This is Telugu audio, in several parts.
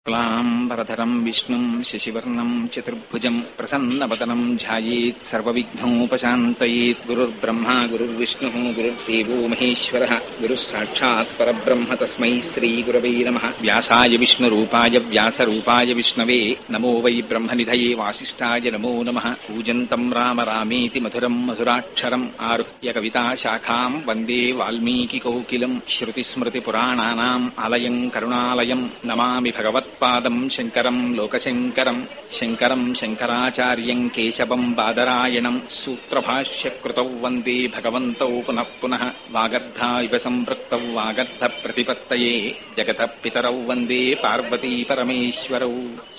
క్లాంబరధరం విష్ణుం శశివర్ణం చతుర్భుజం ప్రసన్నవదనం ధ్యాయేత్ సర్వవిఘ్నోపశాంతయేత్. గురుర్బ్రహ్మా గురుర్విష్ణుః గురుర్దేవో మహేశ్వరః గురుః సాక్షాత్ పరబ్రహ్మ తస్మై శ్రీగురవే నమః. వ్యాసాయ విష్ణురూపాయ వ్యాసరూపాయ విష్ణవే నమో వై బ్రహ్మనిధయే వాసిష్ఠాయ నమో నమః. కూజంతం రామ రామేతి మధురం మధురాక్షరం ఆరుహ్య కవితాశాఖాం వందే వాల్మీకికోకిలం. శ్రుతిస్మృతిపురాణానాం ఆలయం కరుణాలయం నమామి భగవత్పాదం శంకరం లోకశంకరం. శంకరం శంకరాచార్యం కేశవం బాదరాయణం సూత్రభాష్యకృతౌ వందే భగవంతౌ పునః పునః. వాగర్ధా ఇవ సంపృక్తౌ వాగర్ధ ప్రతిపత్తయే జగతః పితరౌ వందే పార్వతీ పరమేశ్వరౌ.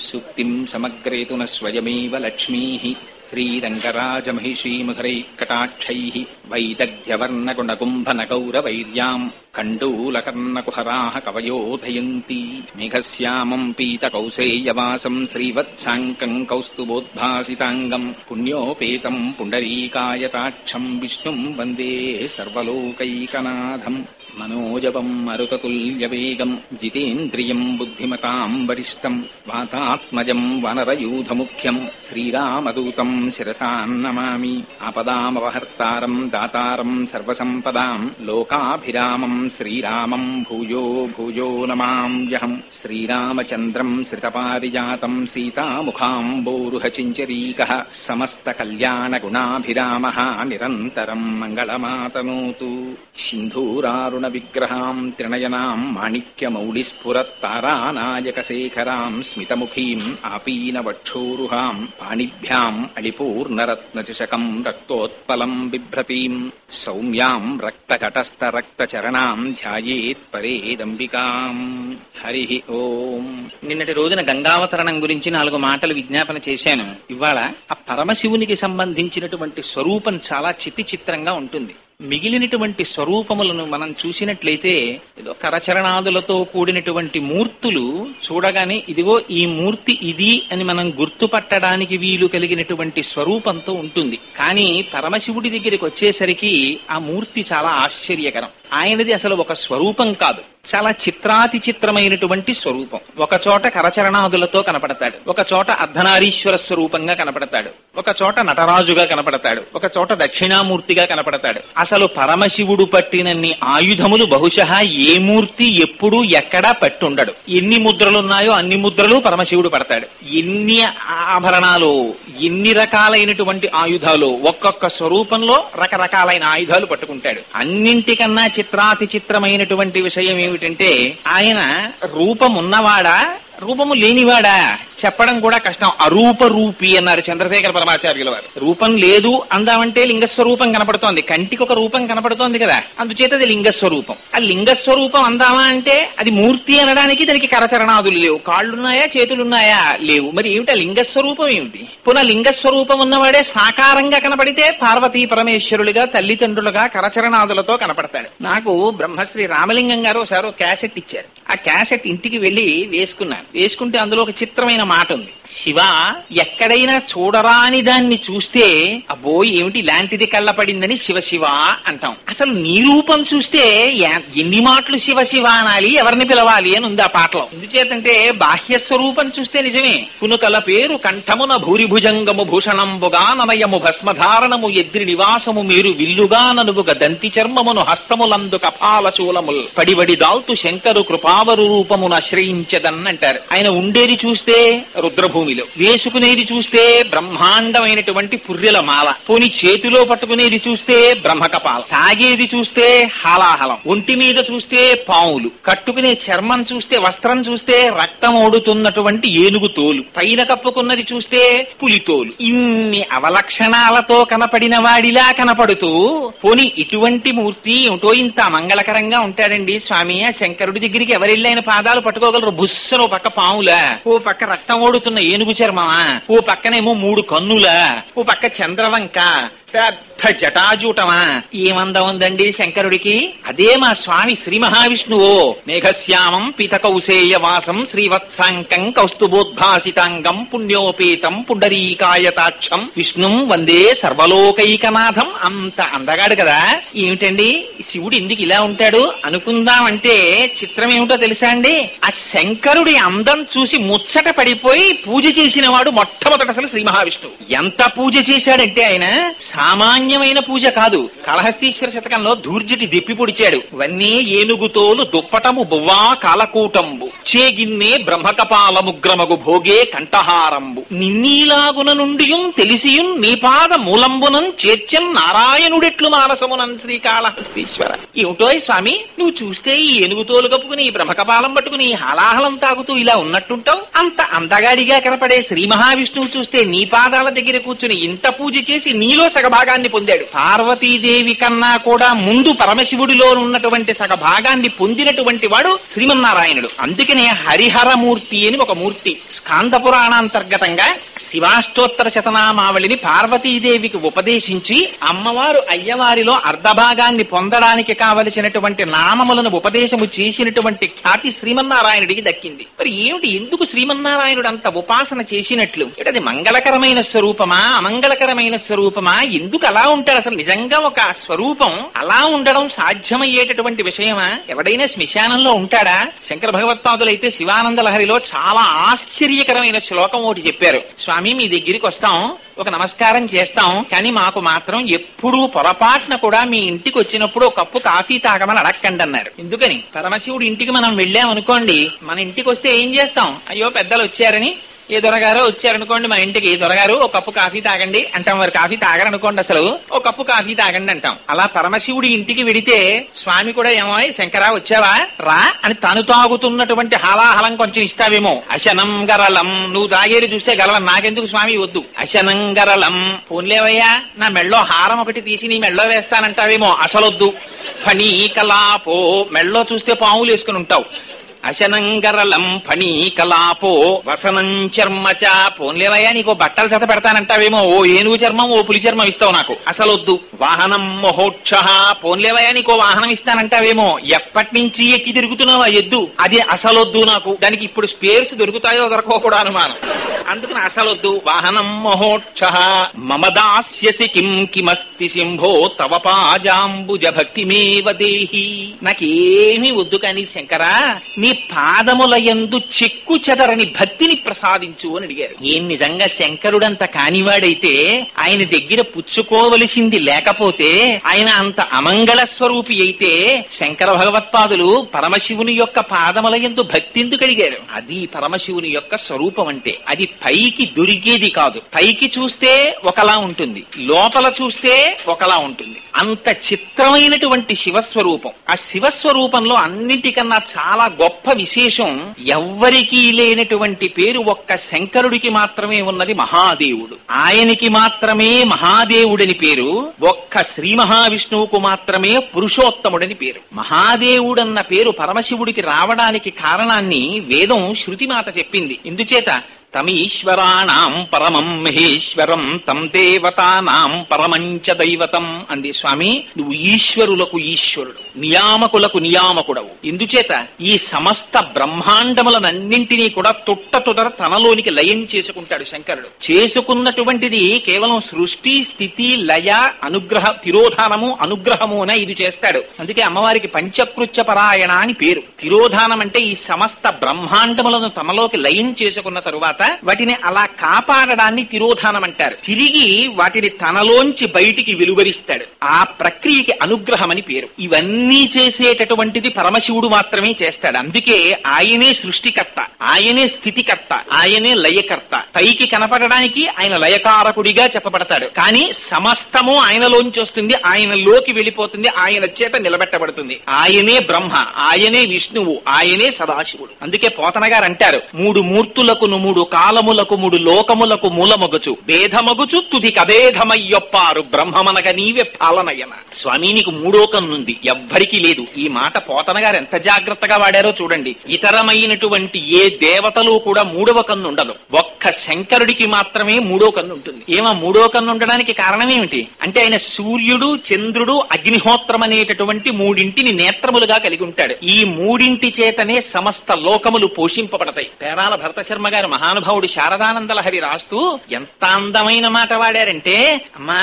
సూక్తిం సమగ్రేతు న స్వయమేవ లక్ష్మీః శ్రీరంగరాజమహిషీమధురైఃకటాక్షైః. వైదగ్ధ్యవర్ణగుణకుంభనగౌరవైర్యాం కండూలకర్ణకుహరాः కవయోధయంతి. మేఘశ్యామం పీతకౌసేయవాసం శ్రీవత్సాంకం కౌస్తుభోద్భాసితాంగం పుణ్యోపేతం పుండరీకాయతాక్షం విష్ణుం వందే సర్వలోకైకనాథం. మనోజవం మరుతతుల్యవేగం జితేంద్రియం బుద్ధిమతాం వరిష్టం వాతాత్మజం వనరయూధముఖ్యం శ్రీరామదూతం శిరసా నమామి. ఆపదామపహర్తారం దాతారం సర్వసంపదాం లోకాభిరామం శ్రీరామం భూయో భూయో నమామ్యహం. శ్రీరామచంద్రం శ్రితపారిజాతం సీతాముఖాంబోరుహచించరీకః సమస్తకల్యాణగుణాభిరామः నిరంతరం మంగళమాతనోతు. సింధూరారుణ విగ్రహాం త్రినయనాం మాణిక్యమౌళిస్ఫురత్తారానాయకశేఖరాం స్మితముఖీం ఆపీనవక్షోరుహాం పాణిభ్యాం అళిపూర్ణరత్నచషకం రక్తోత్పలం బిభ్రతీం సౌమ్యాం రక్తకటస్థరక్తచరణాం ధ్యాయేత్ పరేదంబికాం. హరి ఓం. నిన్నటి రోజున గంగావతరణం గురించి 4 మాటలు విజ్ఞాపన చేశాను. ఇవాళ ఆ పరమశివునికి సంబంధించినటువంటి స్వరూపం చాలా చిత్రంగా ఉంటుంది. మిగిలినటువంటి స్వరూపములను మనం చూసినట్లయితే ఏదో కరచరణాదులతో కూడినటువంటి మూర్తులు చూడగానే ఇదిగో ఈ మూర్తి ఇది అని మనం గుర్తుపట్టడానికి వీలు కలిగినటువంటి స్వరూపంతో ఉంటుంది. కానీ పరమశివుడి దగ్గరికి వచ్చేసరికి ఆ మూర్తి చాలా ఆశ్చర్యకరం. ఆయనది అసలు ఒక స్వరూపం కాదు, చాలా చిత్రాతి చిత్రమైనటువంటి స్వరూపం. ఒక చోట కరచరణాదులతో కనపడతాడు, ఒక చోట అర్ధనారీశ్వర స్వరూపంగా కనపడతాడు, ఒక చోట నటరాజుగా కనపడతాడు, ఒక చోట దక్షిణామూర్తిగా కనపడతాడు. అసలు పరమశివుడు పట్టినన్ని ఆయుధములు బహుశಃ ఏ మూర్తి ఎప్పుడు ఎక్కడా పట్టుండడు. ఎన్ని ముద్రలున్నాయో అన్ని ముద్రలు పరమశివుడు పడతాడు. ఎన్ని ఆభరణాలు, ఎన్ని రకాలైనటువంటి ఆయుధాలు, ఒక్కొక్క స్వరూపంలో రకరకాలైన ఆయుధాలు పట్టుకుంటాడు. అన్నింటికన్నా చిత్రాతి చిత్రమైనటువంటి విషయం ఏమిటంటే ఆయన రూపం ఉన్నవాడా రూపము లేనివాడా చెప్పడం కూడా కష్టం. అరూప రూపి అన్నారు చంద్రశేఖర పరమాచార్యుల వారు. రూపం లేదు అందామంటే లింగస్వరూపం కనపడుతోంది, కంటికి ఒక రూపం కనపడుతోంది కదా, అందుచేత అది లింగస్వరూపం. ఆ లింగస్వరూపం అందామా అంటే అది మూర్తి అనడానికి దానికి కరచరణాదులు లేవు. కాళ్ళున్నాయా చేతులున్నాయా లేవు. మరి ఏమిటి లింగస్వరూపం ఏమిటి? పునః లింగస్వరూపం ఉన్నవాడే సాకారంగా కనపడితే పార్వతీ పరమేశ్వరులుగా తల్లిదండ్రులుగా కరచరణాదులతో కనపడతాడు. నాకు బ్రహ్మశ్రీ రామలింగం గారు ఒకసారి క్యాసెట్ ఇచ్చారు. ఆ క్యాసెట్ ఇంటికి వెళ్లి వేసుకున్నాను. వేసుకుంటే అందులో ఒక చిత్రమైన మాట ఉంది. శివ ఎక్కడైనా చూడరాని దాన్ని చూస్తే అబ్బో ఏమిటి ఇలాంటిది కళ్ళపడిందని శివ శివ అంటాం. అసలు నీ రూపం చూస్తే ఎన్ని మాటలు శివ శివ అనాలి, ఎవరిని పిలవాలి అని ఉంది ఆ పాటలో. ఎందుచేతంటే బాహ్య స్వరూపం చూస్తే నిజమే. పునుకల పేరు కంఠమున భూరిభుజంగము భూషణంబుగా నమయము భస్మధారణము ఎద్రి నివాసము మీరు విల్లుగా ననువుగ దంతి చర్మమును హస్తములందు కపాల శూలముల్ పడివడి దాల్తు శంకరు కృపావరు రూపమును ఆశ్రయించదన్నంటారు. ఆయన ఉండేది చూస్తే రుద్రభూమిలో, వేసుకునేది చూస్తే బ్రహ్మాండమైనటువంటి పుర్రెల మాల, పోని చేతిలో పట్టుకునేది చూస్తే బ్రహ్మకపాల, తాగేది చూస్తే హాలాహలం, ఒంటి మీద చూస్తే పావులు, కట్టుకునే చర్మం చూస్తే వస్త్రం చూస్తే రక్తం ఓడుతున్నటువంటి ఏనుగు తోలు, పైన కప్పుకున్నది చూస్తే పులితోలు. ఇన్ని అవలక్షణాలతో కనపడిన వాడిలా కనపడుతూ పోని ఇటువంటి మూర్తి ఏమిటో ఇంత మంగళకరంగా ఉంటాడండి స్వామి. ఆ శంకరుడి దగ్గరికి ఎవరెళ్ళైన పాదాలు పట్టుకోగలరు. బుస్సను పక్క పాములా, ఓ పక్క రక్తం ఓడుతున్న ఏనుగు చర్మమా, ఓ పక్కనేమో 3 కన్నులా, ఓ పక్క చంద్రవంక, పెద్ద జటాజూటమా? ఏమందం ఉందండి శంకరుడికి. అదే మా స్వామి శ్రీ మహావిష్ణువో. మేఘశ్యామం పీతకౌసేయ వాసం శ్రీవత్సాంకం కౌస్తుభోద్భాసితాంగం పుణ్యోపేతం పుండరీకాయతాక్షం విష్ణుం వందే సర్వలోకైకనాథం. అంత అందగాడు కదా. ఏమిటండి శివుడు ఎందుకు ఇలా ఉంటాడు అనుకుందామంటే చిత్రం ఏమిటో తెలుసా అండి? ఆ శంకరుడి అందం చూసి ముచ్చట పడిపోయి పూజ చేసిన వాడు మొట్టమొదట అసలు శ్రీ మహావిష్ణువు. ఎంత పూజ చేశాడంటే ఆయన సామాన్యమైన పూజ కాదు. కాళహస్తీశ్వర శతకంలో ధూర్జటి దెప్పి పొడిచాడు. వన్నీ ఏనుగుతోలు దుప్పటము బువ్వా కాలకూటంబు చేగిన్నే బ్రహ్మకపాలముగ్రమగు భోగే కంఠహారంబు నిన్నీలాగున నుండియుం తెలిసియుం నీపాద మూలంబునం చేర్చం నారాయణుడెట్లు మానసమునం శ్రీకాళహస్తీశ్వర. ఏమిటో స్వామి నువ్వు చూస్తే ఈ ఏనుగుతోలు కప్పుకుని ఈ బ్రహ్మకపాలం పట్టుకుని హాలాహలం తాగుతూ ఇలా ఉన్నట్టుంటావు. అంత అందగాడిగా కనపడే శ్రీ మహావిష్ణువు చూస్తే నీ పాదాల దగ్గర కూర్చుని ఇంత పూజ చేసి నీలో సగభాగాన్ని పొందాడు. పార్వతీదేవి కన్నా కూడా ముందు పరమశివుడిలో ఉన్నటువంటి సగభాగాన్ని పొందినటువంటి వాడు శ్రీమన్నారాయణుడు. అందుకనే హరిహరమూర్తి అని ఒక మూర్తి స్కాంద పురాణాంతర్గతంగా శివాష్టోత్తర శతనామావళిని పార్వతీదేవికి ఉపదేశించి అమ్మవారు అయ్యవారిలో అర్ధభాగాన్ని పొందడానికి కావలసినటువంటి నామములను ఉపదేశము చేసినటువంటి ఖ్యాతి శ్రీమన్నారాయణుడికి దక్కింది. మరి ఏమిటి, ఎందుకు శ్రీమన్నారాయణుడు అంత ఉపాసన చేసినట్లు? అది మంగళకరమైన స్వరూపమా అమంగళకరమైన స్వరూపమా? ఎందుకు అలా ఉంటాడు? అసలు నిజంగా ఒక స్వరూపం అలా ఉండడం సాధ్యమయ్యేటటువంటి విషయమా? ఎవడైనా శ్మశానంలో ఉంటాడా? శంకర భగవత్పాదులు అయితే శివానంద లహరిలో చాలా ఆశ్చర్యకరమైన శ్లోకం ఒకటి చెప్పారు. స్వామి మీ దగ్గరికి వస్తాం, ఒక నమస్కారం చేస్తాం, కానీ మాకు మాత్రం ఎప్పుడూ పొరపాటున కూడా మీ ఇంటికి వచ్చినప్పుడు ఒక కప్పు కాఫీ తాగమని అడక్కండి అన్నారు. ఎందుకని? పరమశివుడు ఇంటికి మనం వెళ్ళామనుకోండి, మన ఇంటికి వస్తే ఏం చేస్తాం? అయ్యో పెద్దలు వచ్చారని, ఏ దొరగారో వచ్చారనుకోండి మన ఇంటికి, దొరగారు ఒక కప్పు కాఫీ తాగండి అంటాం. వారు కాఫీ తాగరనుకోండి, అసలు ఒక కప్పు కాఫీ తాగండి అంటాం. అలా పరమశివుడి ఇంటికి వెడితే స్వామి కూడా ఏమో శంకరా వచ్చావా రా అని తను తాగుతున్నటువంటి హాలాహలం కొంచెం ఇస్తావేమో. అశనం గరళం, నువ్వు తాగేది చూస్తే గలవం, నాకెందుకు స్వామి వద్దు. అశనం గరళం, పోన్లేవయ్యా నా మెళ్ళో హారం ఒకటి తీసి నీ మెళ్ళో వేస్తానంటావేమో, అసలొద్దు. ఫణీకలాపో, మెళ్ళో చూస్తే పాములు వేసుకుని ఉంటావు. అశనంగరలం ఫణీకలాపో వసనం చర్మచ, పోన్లేవయ్యా నీకు బట్టలు జత పెడతానంటావేమో, ఓ ఏనుగు చర్మం ఓ పులి చర్మం ఇస్తావు నాకు, అసలొద్దు. వాహనం మహోక్ష, పోన్లేవయ్యా నీకో వాహనం ఇస్తానంటావేమో, ఎప్పటి నుంచి ఎక్కి తిరుగుతున్నావా ఎద్దు, అది అసలొద్దు నాకు. దానికి ఇప్పుడు స్పేర్స్ దొరుకుతాయో దొరకో కూడా అనుమానం, అందుకని అసలొద్దు. వాహనం మహోక్ష మమ దాస్యసి కిం కిమస్తి సింహో తవ పాజాంబుజ భక్తిమేవ దేహి, నాకేమీ వద్దు కానీ శంకరా నీ పాదముల యందు చెక్కు చెదరని భక్తిని ప్రసాదించు అని అడిగారు. ఏం నిజంగా శంకరుడంత కానివాడైతే ఆయన దగ్గర పుచ్చుకోవలసింది లేకపోతే, ఆయన అంత అమంగళ స్వరూపి అయితే శంకర భగవత్పాదులు పరమశివుని యొక్క పాదముల యందు భక్తి ఎందుకు అడిగారు? అది పరమశివుని యొక్క స్వరూపం అంటే. అది పైకి దొరికేది కాదు. పైకి చూస్తే ఒకలా ఉంటుంది, లోపల చూస్తే ఒకలా ఉంటుంది. అంత చిత్రమైనటువంటి శివస్వరూపం. ఆ శివస్వరూపంలో అన్నిటికన్నా చాలా గొప్ప విశేషం, ఎవ్వరికీ లేనటువంటి పేరు ఒక్క శంకరుడికి మాత్రమే ఉన్నది, మహాదేవుడు. ఆయనకి మాత్రమే మహాదేవుడని పేరు, ఒక్క శ్రీ మహావిష్ణువుకు మాత్రమే పురుషోత్తముడని పేరు. మహాదేవుడన్న పేరు పరమశివుడికి రావడానికి కారణాన్ని వేదం శృతిమాత చెప్పింది. ఇందుచేత తమీశ్వరాణం పరమం మహేశ్వరం తం దేవతానాం పరమంచ దైవతం అంది. స్వామి నువ్వు ఈశ్వరులకు ఈశ్వరుడు, నియామకులకు నియామకుడవు. ఇందుచేత ఈ సమస్త బ్రహ్మాండములనన్నింటినీ కూడా తుట్టతుదర తనలోనికి లయం చేసుకుంటాడు శంకరుడు. చేసుకున్నటువంటిది కేవలం సృష్టి స్థితి లయ అనుగ్రహ తిరోధానము అనుగ్రహము అనే ఇది చేస్తాడు. అందుకే అమ్మవారికి పంచకృత్య పరాయణ అని పేరు. తిరోధానం అంటే ఈ సమస్త బ్రహ్మాండములను తమలోకి లయం చేసుకున్న తరువాత వాటిని అలా కాపాడడాన్ని తిరోధానం అంటారు. తిరిగి వాటిని తనలోంచి బయటికి వెలువరిస్తాడు. ఆ ప్రక్రియకి అనుగ్రహం అని పేరు. ఇవన్నీ చేసేటటువంటిది పరమశివుడు మాత్రమే చేస్తాడు. అందుకే ఆయనే సృష్టికర్త, ఆయనే స్థితికర్త, ఆయనే లయకర్త. పైకి కనపడడానికి ఆయన లయకారకుడిగా చెప్పబడతాడు, కానీ సమస్తము ఆయనలోంచి వస్తుంది, ఆయనలోకి వెళ్ళిపోతుంది, ఆయన చేత నిలబెట్టబడుతుంది. ఆయనే బ్రహ్మ, ఆయనే విష్ణువు, ఆయనే సదాశివుడు. అందుకే పోతన గారు అంటారు, మూడు మూర్తులకును మూడు కాలములకు మూడు లోకములకు మూలమొగచు భేదమగుచు తుది కభేదమయ్యొప్పారు బ్రహ్మమనగ నీవే పాలనయన. స్వామి నీకు మూడో కన్నుంది, ఎవ్వరికీ లేదు. ఈ మాట పోతన గారు ఎంత జాగ్రత్తగా వాడారో చూడండి. ఇతరమైనటువంటి ఏ దేవతలు కూడా మూడవ కన్ను ఉండదు, ఒక్క శంకరుడికి మాత్రమే మూడో కన్ను ఉంటుంది. మూడో కన్ను ఉండడానికి కారణం ఏమిటి అంటే ఆయన సూర్యుడు, చంద్రుడు, అగ్నిహోత్రం అనేటటువంటి మూడింటిని నేత్రములుగా కలిగి ఉంటాడు. ఈ మూడింటి చేతనే సమస్త లోకములు పోషింపబడతాయి. పేరాల భరత శర్మ గారు మహానుభావుడు శారదానంద లహరి రాస్తూ ఎంత అందమైన మాట వాడారంటే, అమ్మా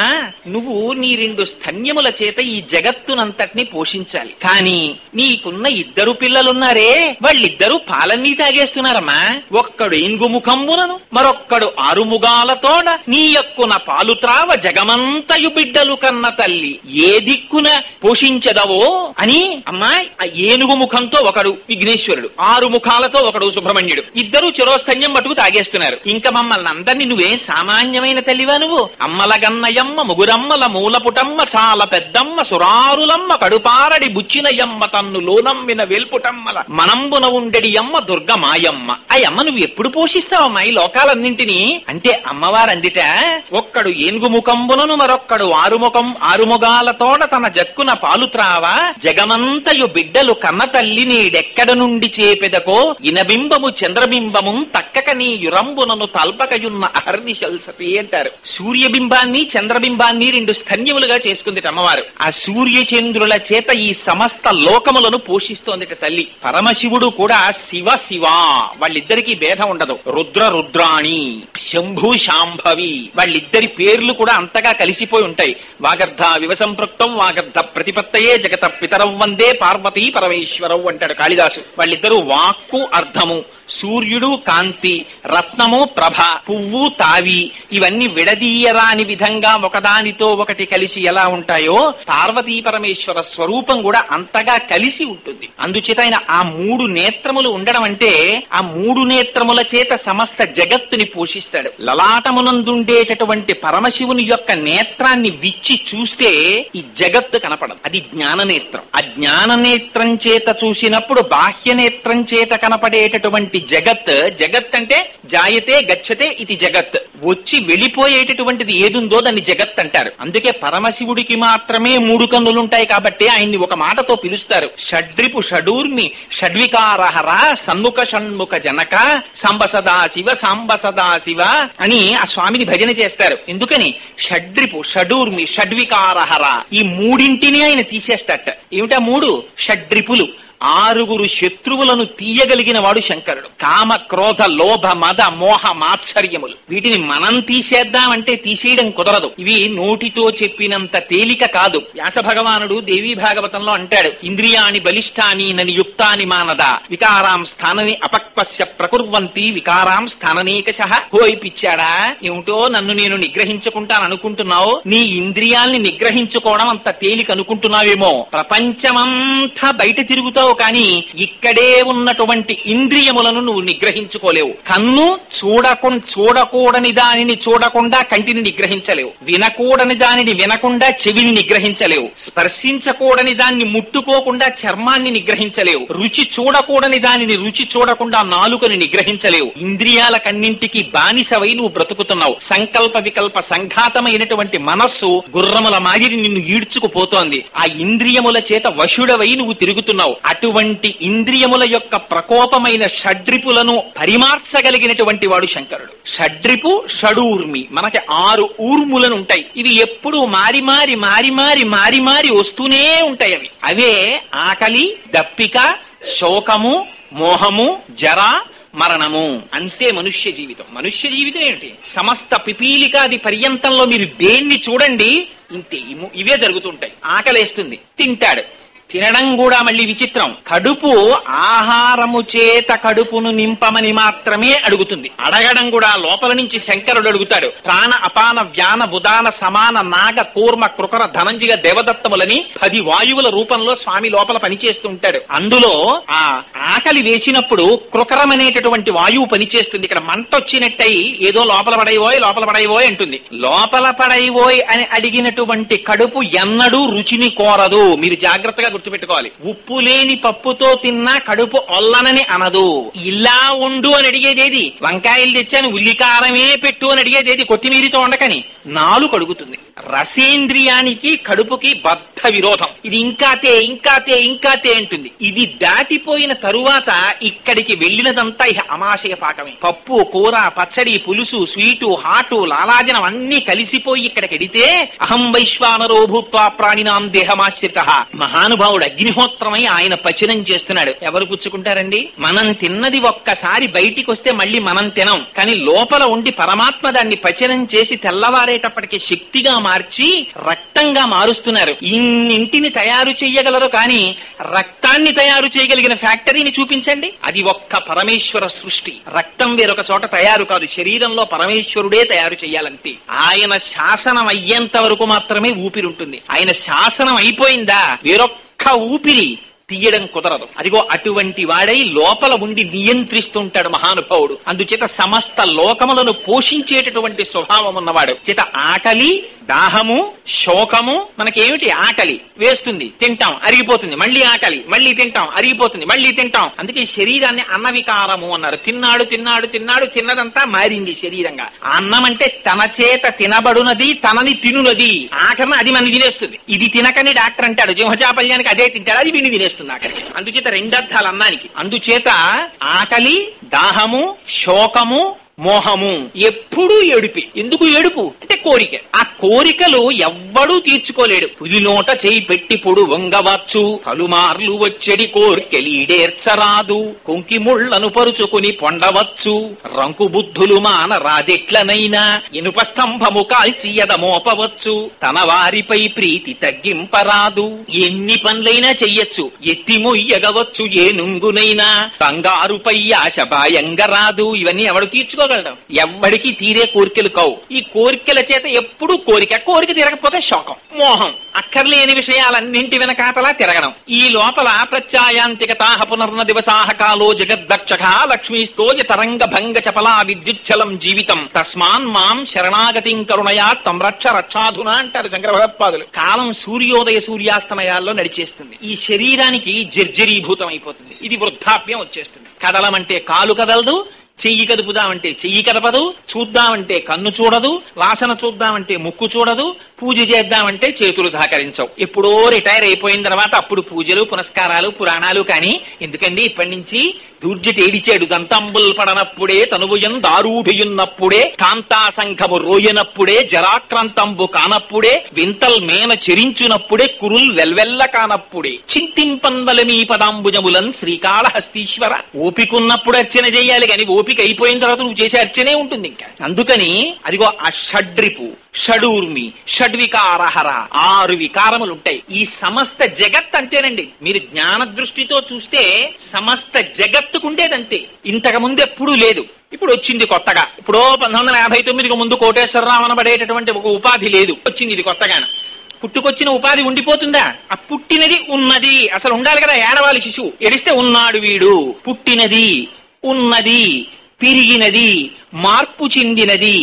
నువ్వు నీ 2 స్తన్యముల చేత ఈ జగత్తునంతటిని పోషించాలి. కానీ నీకున్న 2 పిల్లలున్నారే, వాళ్ళిద్దరూ పాలన్నీ తాగేస్తున్నారమ్మా. ఒక్కడు ఇంగుముఖంబునను, మరొక్కడు 6 ముగాలతోడ నీ యొక్కున పాలు త్రావ జగమంతయు బిడ్డలు కన్న తల్లి ఏ దిక్కున పోషించదవో అని. అమ్మా ఆ ఏనుగు ముఖంతో ఒకడు విఘ్నేశ్వరుడు, 6 ముఖాలతో ఒకడు సుబ్రహ్మణ్యుడు, ఇద్దరు చిరోస్తన్యం మటుకు తాగేస్తున్నారు. ఇంకా మమ్మల్ని అందరినీ నువ్వే సామాన్యమైన తల్లివా నువ్వు? అమ్మల గన్నయమ్మ, ముగురమ్మల మూలపుటమ్మ, చాలా పెద్దమ్మ, సురారులమ్మ, కడుపారడి బుచ్చినయమ్మ, తన్ను లోనమ్మిన వేల్పుటమ్మల మనంబున ఉండెడి అమ్మ దుర్గ మాయమ్మ. అయ్యమ్మ నువ్వు ఎప్పుడు పోషిస్తావమ్మా ఈ లోకాలన్నింటినీ అంటే అమ్మవారందిట, ఒక్కడు ఏనుగు ముఖంబునను, మరొక్కడు 6 ముగాలతోడ తన జక్కున పాలు త్రావ జగమంతయు బిడ్డలు కన్న తల్లి నీడెక్కడ నుండి చేపెదకో ఇనబింబము చంద్రబింబము తక్కక నీ యురంబునను తల్పకయున్న అహర్నిశల్సతి అంటారు. సూర్యబింబాన్ని చంద్రబింబాన్ని 2 స్తన్యములుగా చేసుకుంది అమ్మవారు. ఆ సూర్యచంద్రుల చేత ఈ సమస్త లోకములను పోషిస్తోందిట తల్లి. పరమశివుడు కూడా శివ శివ, వాళ్ళిద్దరికీ భేదం ఉండదు. రుద్ర రుద్రాణి, శంభు శాంభవి, వాళ్ళిద్దరి పేర్లు కూడా అంతగా కలిసిపోయి ఉంటాయి. వాగర్ధ వివసంపృక్తం వాగర్ధ ప్రతిపత్తయే జగత పితరం వందే పార్వతీ పరమేశ్వరవు అంటాడు కాళిదాసు. వాళ్ళిద్దరూ వాక్కు అర్థము, సూర్యుడు కాంతి, రత్నము ప్రభ, పువ్వు తావి, ఇవన్నీ విడదీయరాని విధంగా ఒకదానితో ఒకటి కలిసి ఎలా ఉంటాయో పార్వతీ పరమేశ్వర స్వరూపం కూడా అంతగా కలిసి ఉంటుంది. అందుచేత ఆయన ఆ 3 నేత్రములు ఉండడం అంటే ఆ 3 నేత్రముల చేత సమస్త జగత్తుని పోషిస్తాడు. లలాటమునందుండేటటువంటి పరమశివుని యొక్క నేత్రాన్ని విచ్చి చూస్తే ఈ జగత్తు కనపడదు, అది జ్ఞాననేత్రం. ఆ జ్ఞాననేత్రం చేత చూసినప్పుడు బాహ్య నేత్రం చేత కనపడేటటువంటి జగత్, జగత్ అంటే జాయతే గచ్చతే ఇది జగత్, వచ్చి వెళ్ళిపోయేటటువంటిది ఏదుందో దాన్ని జగత్ అంటారు. అందుకే పరమశివుడికి మాత్రమే 3 కన్నులుంటాయి కాబట్టి ఆయన్ని ఒక మాటతో పిలుస్తారు. షడ్రిపు షడూర్మి షడ్వికారహర సన్ముఖ షణ్ముఖ జనక సాంబ సదాశివ సాంబ సదాశివ అని ఆ స్వామిని భజన చేస్తారు. ఎందుకని? షడ్రిపు షడూర్మి షడ్వికారహర, ఈ 3 ఆయన తీసేస్తాట. ఏమిటా 3? షడ్రిపులు, 6 శత్రువులను తీయగలిగిన వాడు శంకరుడు. కామ క్రోధ లోభ మద మోహ మాత్సర్యములు, వీటిని మనం తీసేద్దామంటే తీసేయడం కుదరదు. ఇవి నోటితో చెప్పినంత తేలిక కాదు. వ్యాస భగవానుడు దేవీ భాగవతంలో అంటాడు, ఇంద్రియాణి బలిష్టాని నని యుక్తాని మానద వికారాం స్థానని అపక్వస్య ప్రకుర్వంతి వికారాం స్థాననేకశః. హోయ్ పిచ్చాడా, ఏమిటో నన్ను నేను నిగ్రహించుకుంటాననుకుంటున్నావు, నీ ఇంద్రియాల్ని నిగ్రహించుకోవడం అంత తేలిక అనుకుంటున్నావేమో. ప్రపంచమంతా బయట తిరుగుతావు కానీ ఇక్కడే ఉన్నటువంటి ఇంద్రియములను నువ్వు నిగ్రహించుకోలేవు. కన్ను చూడకూడని దానిని చూడకుండా కంటిని నిగ్రహించలేవు, వినకూడని దానిని వినకుండా చెవిని నిగ్రహించలేవు, స్పర్శించకూడని దాన్ని ముట్టుకోకుండా చర్మాన్ని నిగ్రహించలేవు, రుచి చూడకూడని దానిని రుచి చూడకుండా నాలుకని నిగ్రహించలేవు. ఇంద్రియాలకన్నింటికి బానిసవై నువ్వు బ్రతుకుతున్నావు. సంకల్ప వికల్ప సంఘాతమైనటువంటి మనస్సు గుర్రముల మాదిరి నిన్ను ఈడ్చుకుపోతోంది. ఆ ఇంద్రియముల చేత వశుడవై నువ్వు తిరుగుతున్నావు. అటువంటి ఇంద్రియముల యొక్క ప్రకోపమైన షడ్రిపులను పరిమార్చగలిగినటువంటి వాడు శంకరుడు. షడ్రిపు షడూర్మి, మనకి 6 ఊర్ములను ఉంటాయి. ఇవి ఎప్పుడు మారి మారి మారి మారి మారి మారి వస్తూనే ఉంటాయి. అవే ఆకలి, దప్పిక, శోకము, మోహము, జర, మరణము. అంతే మనుష్య జీవితం. మనుష్య జీవితం ఏమిటి? సమస్త పిపీలికాది పర్యంతంలో మీరు దేన్ని చూడండి ఇంతే, ఇవే జరుగుతుంటాయి. ఆకలేస్తుంది, తింటాడు. తినడం కూడా మళ్ళీ విచిత్రం. కడుపు ఆహారము చేత కడుపును నింపమని మాత్రమే అడుగుతుంది. అడగడం కూడా లోపల నుంచి శంకరుడు అడుగుతాడు. ప్రాణ అపాన వ్యాన బుధాన సమాన నాగ కూర్మ కృకర ధనంజయ దేవదత్తములని 10 వాయువుల రూపంలో స్వామి లోపల పనిచేస్తూ ఉంటాడు. అందులో ఆ ఆకలి వేసినప్పుడు కృకరం అనేటటువంటి వాయువు పనిచేస్తుంది. ఇక్కడ మంట వచ్చినట్టయి ఏదో లోపల పడైవోయ్ అంటుంది. లోపల పడైవోయ్ అని అడిగినటువంటి కడుపు ఎన్నడూ రుచిని కోరదు. మీరు జాగ్రత్తగా గుర్తుపెట్టుకోవాలి. ఉప్పు లేని పప్పుతో తిన్నా కడుపు ఒల్లనని అనదు. ఇలా ఉండు అని అడిగేదేది? వంకాయలు తెచ్చాను ఉల్లికారమే పెట్టు అని అడిగేదేది? కొత్తిమీరితో ఉండకని. నాలుగు అడుగుతుంది. రసేంద్రియానికి కడుపుకి బద్ధ విరోధం. ఇది ఇంకాతే ఇంకాతే ఇంకాతే అంటుంది. ఇది దాటిపోయిన తరువాత ఇక్కడికి వెళ్ళినదంతా ఇక అమాశయ పాకమే. పప్పు, కూర, పచ్చడి, పులుసు, స్వీటు, హాటు, లాలాజనం అన్ని కలిసిపోయి ఇక్కడికి ఎడితే అహం వైశ్వానరో భూత్వా ప్రాణినాం దేహమాశ్రిత. మహానుభావుడు అగ్నిహోత్రమై ఆయన పచనం చేస్తున్నాడు. ఎవరు పుచ్చుకుంటారండి? మనం తిన్నది ఒక్కసారి బయటికి వస్తే మళ్ళీ మనం తినం, కానీ లోపల ఉండి పరమాత్మ దాన్ని పచనం చేసి తెల్లవారేటప్పటికి శక్తిగా మార్చి రక్తంగా మారుస్తున్నారు. ఇన్నింటిని తయారు చేయగలరు, కానీ రక్తాన్ని తయారు చేయగలిగిన ఫ్యాక్టరీని చూపించండి. అది ఒక్క పరమేశ్వర సృష్టి. రక్తం వేరొక చోట తయారు కాదు, శరీరంలో పరమేశ్వరుడే తయారు చేయాలంతే. ఆయన శాసనం అయ్యేంత వరకు మాత్రమే ఊపిరి. ఆయన శాసనం అయిపోయిందా వేరొక్క ఊపిరి తీయడం కుదరదు. అదిగో అటువంటి వాడై లోపల ఉండి నియంత్రిస్తుంటాడు మహానుభావుడు. అందుచేత సమస్త లోకములను పోషించేటటువంటి స్వభావం ఉన్నవాడు. చేత ఆకలి, దాహము, శోకము మనకేమిటి? ఆకలి వేస్తుంది, తింటాం, అరిగిపోతుంది, మళ్ళీ ఆకలి, మళ్ళీ తింటాం, అరిగిపోతుంది, మళ్ళీ తింటాం. అందుకే శరీరాన్ని అన్నవికారము అన్నారు. తిన్నాడు తిన్నాడు తిన్నాడు, తిన్నదంతా మారింది శరీరంగా. అన్నం అంటే తన చేత తినబడునది, తనని తినునది. ఆఖరణ అది మన తినేస్తుంది. ఇది తినకని డాక్టర్ అంటాడు, సింహచాపల్యానికి అదే తింటాడు, అది విని తినేస్తుంది ఆఖరికి. అందుచేత రెండర్థాలు అన్నానికి. అందుచేత ఆకలి, దాహము, శోకము, మోహము ఎప్పుడూ ఏడుపి. ఎందుకు ఏడుపు అంటే కోరిక. ఆ కోరికలు ఎవ్వడూ తీర్చుకోలేడు. పులినోట చేయి పెట్టి పొడు వంగవచ్చు, పలుమార్లు వచ్చెడి కోర్కెలీడేర్చరాదు, కొంకి ముళ్లను పరుచుకుని పొండవచ్చు, రంకు బుద్ధులు మాన రాదెట్లనైనా, ఇనుప స్తంభము కాల్చి ఎదమోపవచ్చు, తన వారిపై ప్రీతి తగ్గింపరాదు. ఎన్ని పనులైనా చెయ్యొచ్చు, ఎత్తి మొయ్యగవచ్చు ఏ నుంగునైనా, బంగారుపై ఆశ బాయంగరాదు. ఇవన్నీ ఎవడు తీర్చుకో ఎవ్వడికి తీరే కోరికలు కావు. ఈ కోరికల చేత ఎప్పుడు కోరిక తీరకపోతే శోకం, మోహం, అక్కర్లేని విషయాలన్నింటి వెనకాతలా తిరగడం. ఈ లోపల ప్రత్యాయాంతికతాహ పునర్న దివసాహ కాలో జగద్దక్ష లక్ష్మీస్తోజ తరంగ భంగ చపలా విద్యుచ్చలం జీవితం తస్మాన్ మాం శరణాగతిం కరుణయా తం రక్ష రక్షాధునా అంటారు శంకర భగవత్పాదులు. కాలం సూర్యోదయ సూర్యాస్తమయాల్లో నడిచేస్తుంది. ఈ శరీరానికి జర్జరీభూతం అయిపోతుంది. ఇది వృద్ధాప్యం వచ్చేస్తుంది. కదలమంటే కాలు కదలదు, చెయ్యి కదుపుదామంటే చెయ్యి కదపదు, చూద్దామంటే కన్ను చూడదు, వాసన చూద్దామంటే ముక్కు చూడదు, పూజ చేద్దామంటే చేతులు సహకరించవు. ఎప్పుడో రిటైర్ అయిపోయిన తర్వాత అప్పుడు పూజలు, పునస్కారాలు, పురాణాలు. కానీ ఎందుకండి ఇప్పటి నుంచి దూర్జటేడిచాడు. దంతంబుల్ పడనప్పుడే, తనువుయం దారూఢియున్నప్పుడే, కాంతా సంఘము రోయనప్పుడే, జరాక్రాంతంబు కానప్పుడే, వింతల్ మేన చెరించునప్పుడే, కురుల్ వెల్వెల్ల కానప్పుడే, చింతింపన్వలమీ పదాంబుజములన్ శ్రీకాళహస్తీశ్వర. ఓపికన్నప్పుడు అర్చన చేయాలి, కానీ ఓపిక అయిపోయిన తర్వాత నువ్వు చేసే అర్చనే ఉంటుంది ఇంకా. అందుకని అదిగో ఆ షడ్రిపు, షడూర్మి, షడ్వికారహర 6 వికారములుంటాయి. ఈ సమస్త జగత్ అంతేనండి. మీరు జ్ఞాన దృష్టితో చూస్తే సమస్త జగత్తుకుండేదంతే. ఇంతకు ముందు ఎప్పుడూ లేదు, ఇప్పుడు వచ్చింది కొత్తగా. ఇప్పుడు 1959కు ముందు కోటేశ్వరరావు అనబడేటటువంటి ఒక ఉపాధి లేదు, వచ్చింది ఇది కొత్తగా. పుట్టుకొచ్చిన ఉపాధి ఉండిపోతుందా? ఆ పుట్టినది ఉన్నది అసలు ఉండాలి కదా. ఏడవాలి శిశువు, ఎడిస్తే ఉన్నాడు వీడు. పుట్టినది, ఉన్నది, పెరిగినది, మార్పు చెందినది,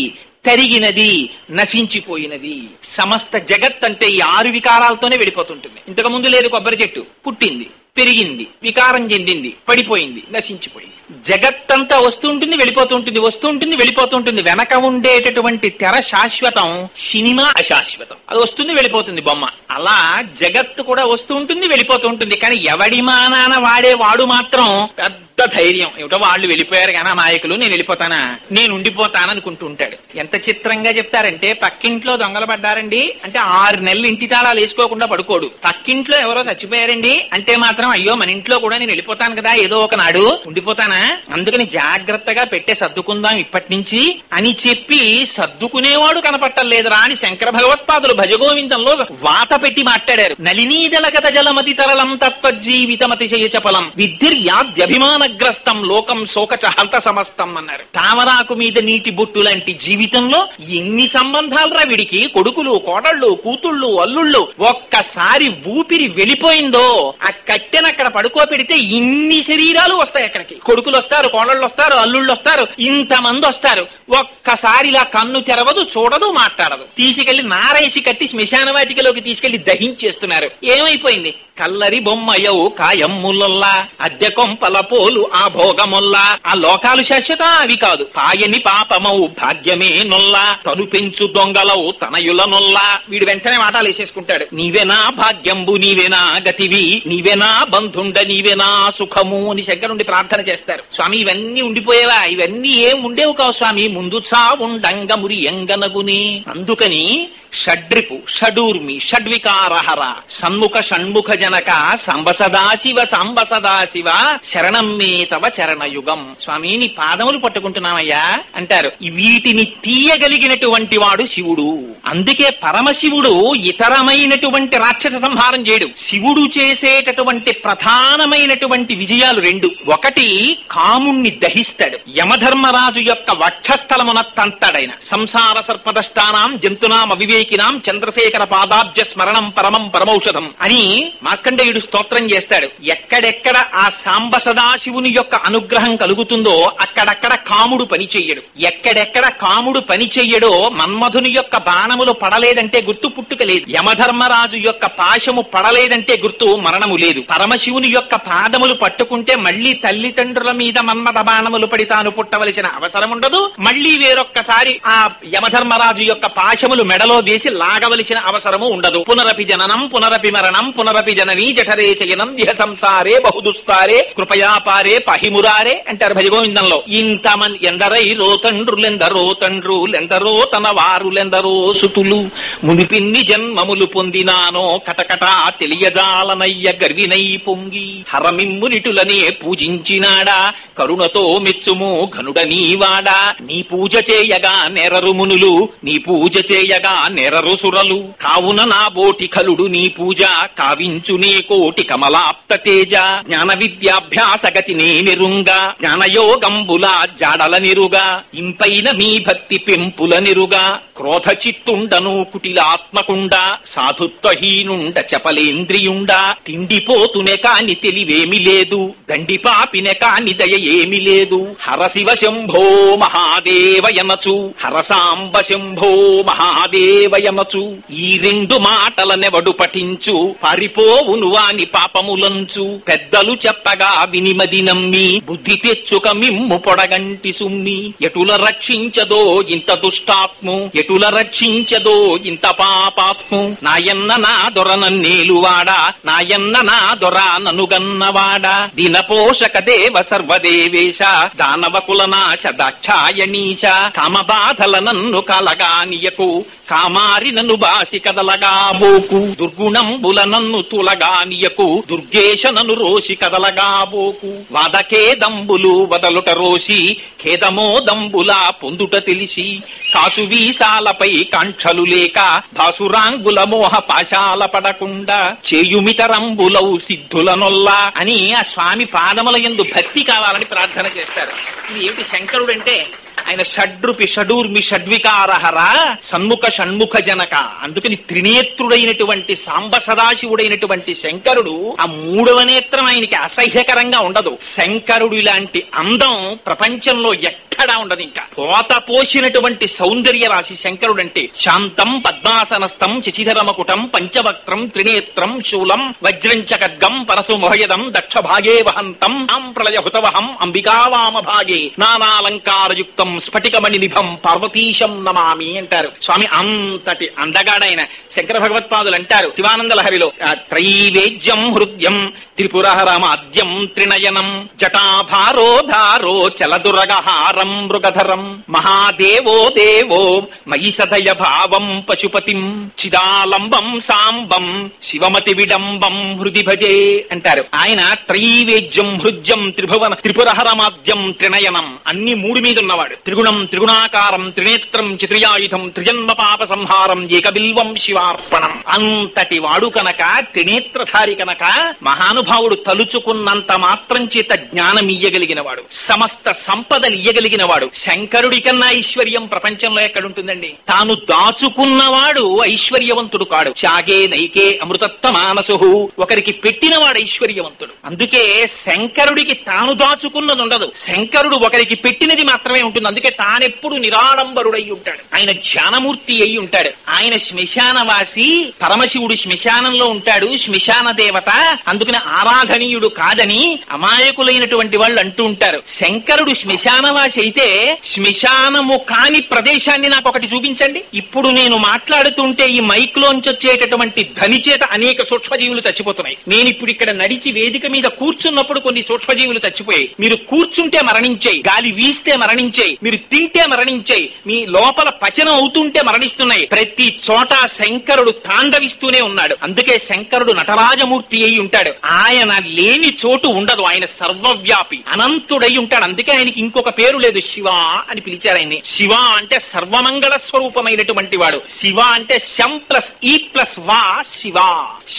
తరిగినది, నశించిపోయినది. సమస్త జగత్ అంటే ఈ 6 వికారాలతోనే వెళ్ళిపోతుంటుంది. ఇంతకు ముందు లేదు. కొబ్బరి చెట్టు పుట్టింది, పెరిగింది, వికారం చెందింది, పడిపోయింది, నశించిపోయింది. జగత్తంతా వస్తుంటుంది, వెళ్ళిపోతుంటుంది, వస్తుంటుంది, వెళ్ళిపోతుంటుంది. వెనక ఉండేటటువంటి తెర శాశ్వతం, సినిమా అశాశ్వతం. అది వస్తుంది, వెళ్ళిపోతుంది బొమ్మ. అలా జగత్తు కూడా వస్తూ ఉంటుంది, వెళ్ళిపోతూ ఉంటుంది. కానీ ఎవడి మానాన వాడు మాత్రం పెద్ద ధైర్యం. ఏమిటో వాళ్ళు వెళ్ళిపోయారు కానీ నాయకులు, నేను వెళ్ళిపోతానా, నేను ఉండిపోతాననుకుంటూ ఉంటాడు. ఎంత చిత్రంగా చెప్తారంటే, పక్కింట్లో దొంగలు పడ్డారండి అంటే 6 నెలలు ఇంటి తాళాలు వేసుకోకుండా పడుకోడు. పక్కింట్లో ఎవరో చచ్చిపోయారండి అంటే మాత్రం అయ్యో మన ఇంట్లో కూడా నేను వెళ్ళిపోతాను కదా, ఏదో ఒకనాడు ఉండిపోతానా, అందుకని జాగ్రత్తగా పెట్టే సర్దుకుందాం ఇప్పటి నుంచి అని చెప్పి సర్దుకునేవాడు కనపట్టలేదురా అని శంకర భగవత్పాదులు భజగోవిందంలో వాత పెట్టి మాట్లాడారు. నలినీదలగత జలమతి తరలం తత్వజీవితమతిశయ చపలం విద్యుర్యాద్యభిమానగ్రస్తం లోకం శోకచ హంత సమస్తం అన్నారు. తామరాకు మీద నీటి బొట్టు లాంటి జీవితంలో ఎన్ని సంబంధాలు రా వీడికి. కొడుకులు, కోడళ్ళు, కూతుళ్ళు, అల్లుళ్ళు. ఒక్కసారి ఊపిరి వెళ్ళిపోయిందో ఆ కట్టె బిడ్డను అక్కడ పడుకోబెడితే ఇన్ని శరీరాలు వస్తాయి అక్కడికి. కొడుకులు వస్తారు, కోడళ్ళు వస్తారు, అల్లుళ్ళు వస్తారు, ఇంతమంది వస్తారు. ఒక్కసారి ఇలా కన్ను తెరవదు, చూడదు, మాట్లాడదు. తీసుకెళ్లి నారేసి కట్టి శ్మశాన వాటికలోకి తీసుకెళ్లి దహించేస్తున్నారు. ఏమైపోయింది? కల్లరి బొమ్మయవు కాయమ్ములొల్లా, అద్దె కొంపల పోలు ఆ భోగముల్లా. ఆ లోకాలు శాశ్వత, అవి కాదు. పాయని పాపమవు భాగ్యమే నొల్లా, తను పెంచు దొంగలవు తనయుల నొల్లా. వీడు వెంటనే మాటలు వేసేసుకుంటాడు. నీవేనా భాగ్యంబు, నీవేనా గతివి, నీవేనా బంధుండ, నీవేనా సుఖము అని శంకరుండి ప్రార్థన చేస్తారు. స్వామి ఇవన్నీ ఉండిపోయేవా? ఇవన్నీ ఏం ఉండేవు కావు స్వామి, ముందు చావుండంగ మురి ఎంగనగుని. అందుకని షడ్రిపు, షడూర్మి, షడ్వికారహర, సన్ముఖ షణ్ముఖ జనక, సాంబ సదాశివ, సాంబ సదాశివ, శరణం మే తవ చరణయుగం. స్వామి నీ పాదములు పట్టుకుంటున్నామయ్యా అంటారు. వీటిని తీయగలిగినటువంటి వాడు శివుడు. అందుకే పరమశివుడు ఇతరమైనటువంటి రాక్షస సంహారం చేయడు. శివుడు చేసేటటువంటి ప్రధానమైనటువంటి విజయాలు రెండు. ఒకటి, కాముణ్ణి దహిస్తాడు. యమధర్మరాజు యొక్క వక్షస్థలమున తంతాడైన. సంసార సర్పదష్టానాం జంతునాం అవివేకినాం చంద్రశేఖర పాదాబ్జ స్మరణం పరమం పరమౌషధం అని మార్కండేయుడు స్తోత్రం చేస్తాడు. ఎక్కడెక్కడ ఆ సాంబ సదాశివుని యొక్క అనుగ్రహం కలుగుతుందో అక్కడక్కడ కాముడు పని చెయ్యడు. ఎక్కడెక్కడ కాముడు పని చెయ్యడో మన్మధుని యొక్క బాణములు పడలేదంటే గుర్తు పుట్టుక లేదు. యమధర్మరాజు యొక్క పాశము పడలేదంటే గుర్తు మరణము లేదు. పరమశివుని యొక్క పాదములు పట్టుకుంటే మళ్లీ తల్లిదండ్రుల మీద మన్మథ బాణములు పడి తాను పుట్టవలసిన అవసరం ఉండదు. మళ్లీ వేరొక్కసారి ఆ యమధర్మరాజు యొక్క పాశములు మెడలో వేసి లాగవలసిన అవసరము ఉండదు. పునరపి జననం పునరపి మరణం పునరపి జననీ జఠరే చయనం ఇహ సంసారే బహుదుస్తారే కృపయాపారే పహిమురారే అంటారు భజగోవిందంలో. ఇంతమంది ఎందరై రోతండ్రులెందరో తండ్రులెందరో తన వారులెందరో సుతులు మునిపిన్ని జన్మములు పొందినానో కటకటా తెలియజాలనయ్య గర్వినై పొంగి హరమిమ్మునిటులనే పూజించినాడా కరుణతో మెచ్చుము ఘనుడ నీవాడా. నీ పూజ చేయగా నెరరు మునులు, నీ పూజ చేయగా నెరరు సురలు. కావున నా బోటి కలుడు నీ పూజ కావించు నీ కోటి కమలాప్త తేజ. జ్ఞాన విద్యాభ్యాస గతి నే నిరుంగా జ్ఞానయోగంబుల జాడల నిరుగా. ఇంపైన మీ భక్తి పెంపుల నిరుగా. క్రోధ చిత్తుండను కుటిలాత్మకుండ సాధుత్వహీనుండ చపలేంద్రియుండ. తిండిపోతునే కాని తెలివేమి లేదు, దండిపాపినే కాని దయ ఏమి లేదు. హరశివ శంభో మహాదేవయనచు హరసాంబ శంభో మహాదేవయనచు. ఈ రెండు మాటలనెవడు పఠించు పారిపోవును వాని పాపములంచు. పెద్దలు చెప్పగా వినిమది నమ్మి బుద్ధి తెచ్చుక మిమ్ము పొడగంటి సుమ్మి. ఎటుల రక్షించదో ఇంత దుష్టాత్ము, ఎటుల రక్షించదో ఇంత పాపాత్ము. నాయన్న నా దొర నన్నేలువాడా, నాయన్న నా దొర ననుగన్నవాడా. దినపోషక దేవ సర్వదేవేశ దానవ కులనాశ దాక్షాయణీశ. కామబాధల నన్ను కలగానియకు కామారి నన్ను బాసి కదలగాబోకు. దుర్గుణంబుల నన్ను తులగానియకు దుర్గేశ నన్ను రోసి కదలగాబోకు. వాదకేదంబులు వదలుట రోసి ఖేదమో దంబుల పొందుట తెలిసి. కాసు వీసాలపై కాంక్షలు లేక భాసురాంగుల మోహ పాశాల పడకుండా. చేయుమితరంబులవు సిద్ధుల నొల్లా అని ఆ స్వామి పాదముల యందు భక్తి కావాలని ప్రార్థన చేస్తారు. ఇది ఏమిటి శంకరుడంటే ఆయన షడ్రుపి షడూర్మి షడ్వికారహర సన్ముఖ షణ్ముఖ జనక. అందుకని త్రినేత్రుడైనటువంటి సాంబ సదాశివుడైనటువంటి శంకరుడు ఆ మూడవ నేత్రం ఆయనకి అసహ్యకరంగా ఉండదు. శంకరుడు ఇలాంటి అందం ప్రపంచంలో ఎక్కడా ఉండదు. ఇంకా పోత పోసినటువంటి సౌందర్య రాశి శంకరుడంటే. శాంతం పద్మాసనస్థం శశిధరమకుటం పంచవక్త్రం త్రినేత్రం శూలం వజ్రంచ ఖడ్గం పరశుమోహయదం దక్షభాగే వహంతం ప్రళయహుతవహం అంబికావామ భాగే నానాలంకారయుక్తం స్ఫటికమణి నిభం పార్వతీశం నమామి అంటారు. స్వామి అంతటి అందగాడైన శంకర భగవత్పాదులు అంటారు శివానంద లహరిలో. త్రైవేద్యం హృద్యం త్రిపురహరమాద్యం త్రినయనం జటాభారోధారో చలదురగహారం మృగధరం మహాదేవో దేవో మయి సదయ భావం పశుపతిం చిదాలంబం సాంబం శివమతి విడంబం హృది భజే అంటారు. ఆయన త్రైవేద్యం హృద్యం త్రిపురహరమాద్యం త్రినయనం అన్ని మూడు మీద ఉన్నవాడు. త్రిగుణం త్రిగుణాకారం త్రినేత్రం చిత్రయాయుధం త్రిజన్మ పాప సంహారం ఏకబిల్వం శివార్పణం. అంతటి వాడు కనుక, త్రినేత్రధారి కనుక, మహానుభావుడు తలుచుకున్నంత మాత్రం చేత జ్ఞానం ఇయ్యగలిగిన వాడు, సమస్త సంపదలు ఇయ్యగలిగిన వాడు. శంకరుడి కన్నా ఐశ్వర్యం ప్రపంచంలో ఎక్కడుంటుందండి? తాను దాచుకున్నవాడు ఐశ్వర్యవంతుడు కాడు. త్యాగే నైకే అమృతత్వ మానసు, ఒకరికి పెట్టినవాడు ఐశ్వర్యవంతుడు. అందుకే శంకరుడికి తాను దాచుకున్నది ఉండదు, శంకరుడు ఒకరికి పెట్టినది మాత్రమే ఉంటుంది. అందుకే తానెప్పుడు నిరాడంబరుడై ఉంటాడు. ఆయన ధ్యానమూర్తి అయి ఉంటాడు. ఆయన శ్మశానవాసి, పరమశివుడు శ్మశానంలో ఉంటాడు, శ్మశాన దేవత. అందుకని ఆరాధనీయుడు కాదని అమాయకులైనటువంటి వాళ్ళు అంటూ ఉంటారు. శంకరుడు శ్మశానవాసి అయితే శ్మశానము కాని ప్రదేశాన్ని నాకు ఒకటి చూపించండి. ఇప్పుడు నేను మాట్లాడుతుంటే ఈ మైక్ లోంచి వచ్చేటటువంటి ధ్వని చేత అనేక సూక్ష్మజీవులు చచ్చిపోతున్నాయి. నేను ఇప్పుడు ఇక్కడ నడిచి వేదిక మీద కూర్చున్నప్పుడు కొన్ని సూక్ష్మజీవులు చచ్చిపోయాయి. మీరు కూర్చుంటే మరణించాయి, గాలి వీస్తే మరణించాయి, మీరు తింటే మరణించాయి, మీ లోపల పచనం అవుతుంటే మరణిస్తున్నాయి. ప్రతి చోట శంకరుడు తాండవిస్తూనే ఉన్నాడు. అందుకే శంకరుడు నటరాజమూర్తి అయి ఉంటాడు. ఆయన లేని చోటు ఉండదు. ఆయన సర్వవ్యాపి, అనంతుడై ఉంటాడు. అందుకే ఆయనకి ఇంకొక పేరు లేదు, శివ అని పిలిచారు ఆయన్ని. శివ అంటే సర్వమంగళ స్వరూపమైనటువంటి వాడు. శివ అంటే శం ప్లస్ ఈ ప్లస్ వా, శివ.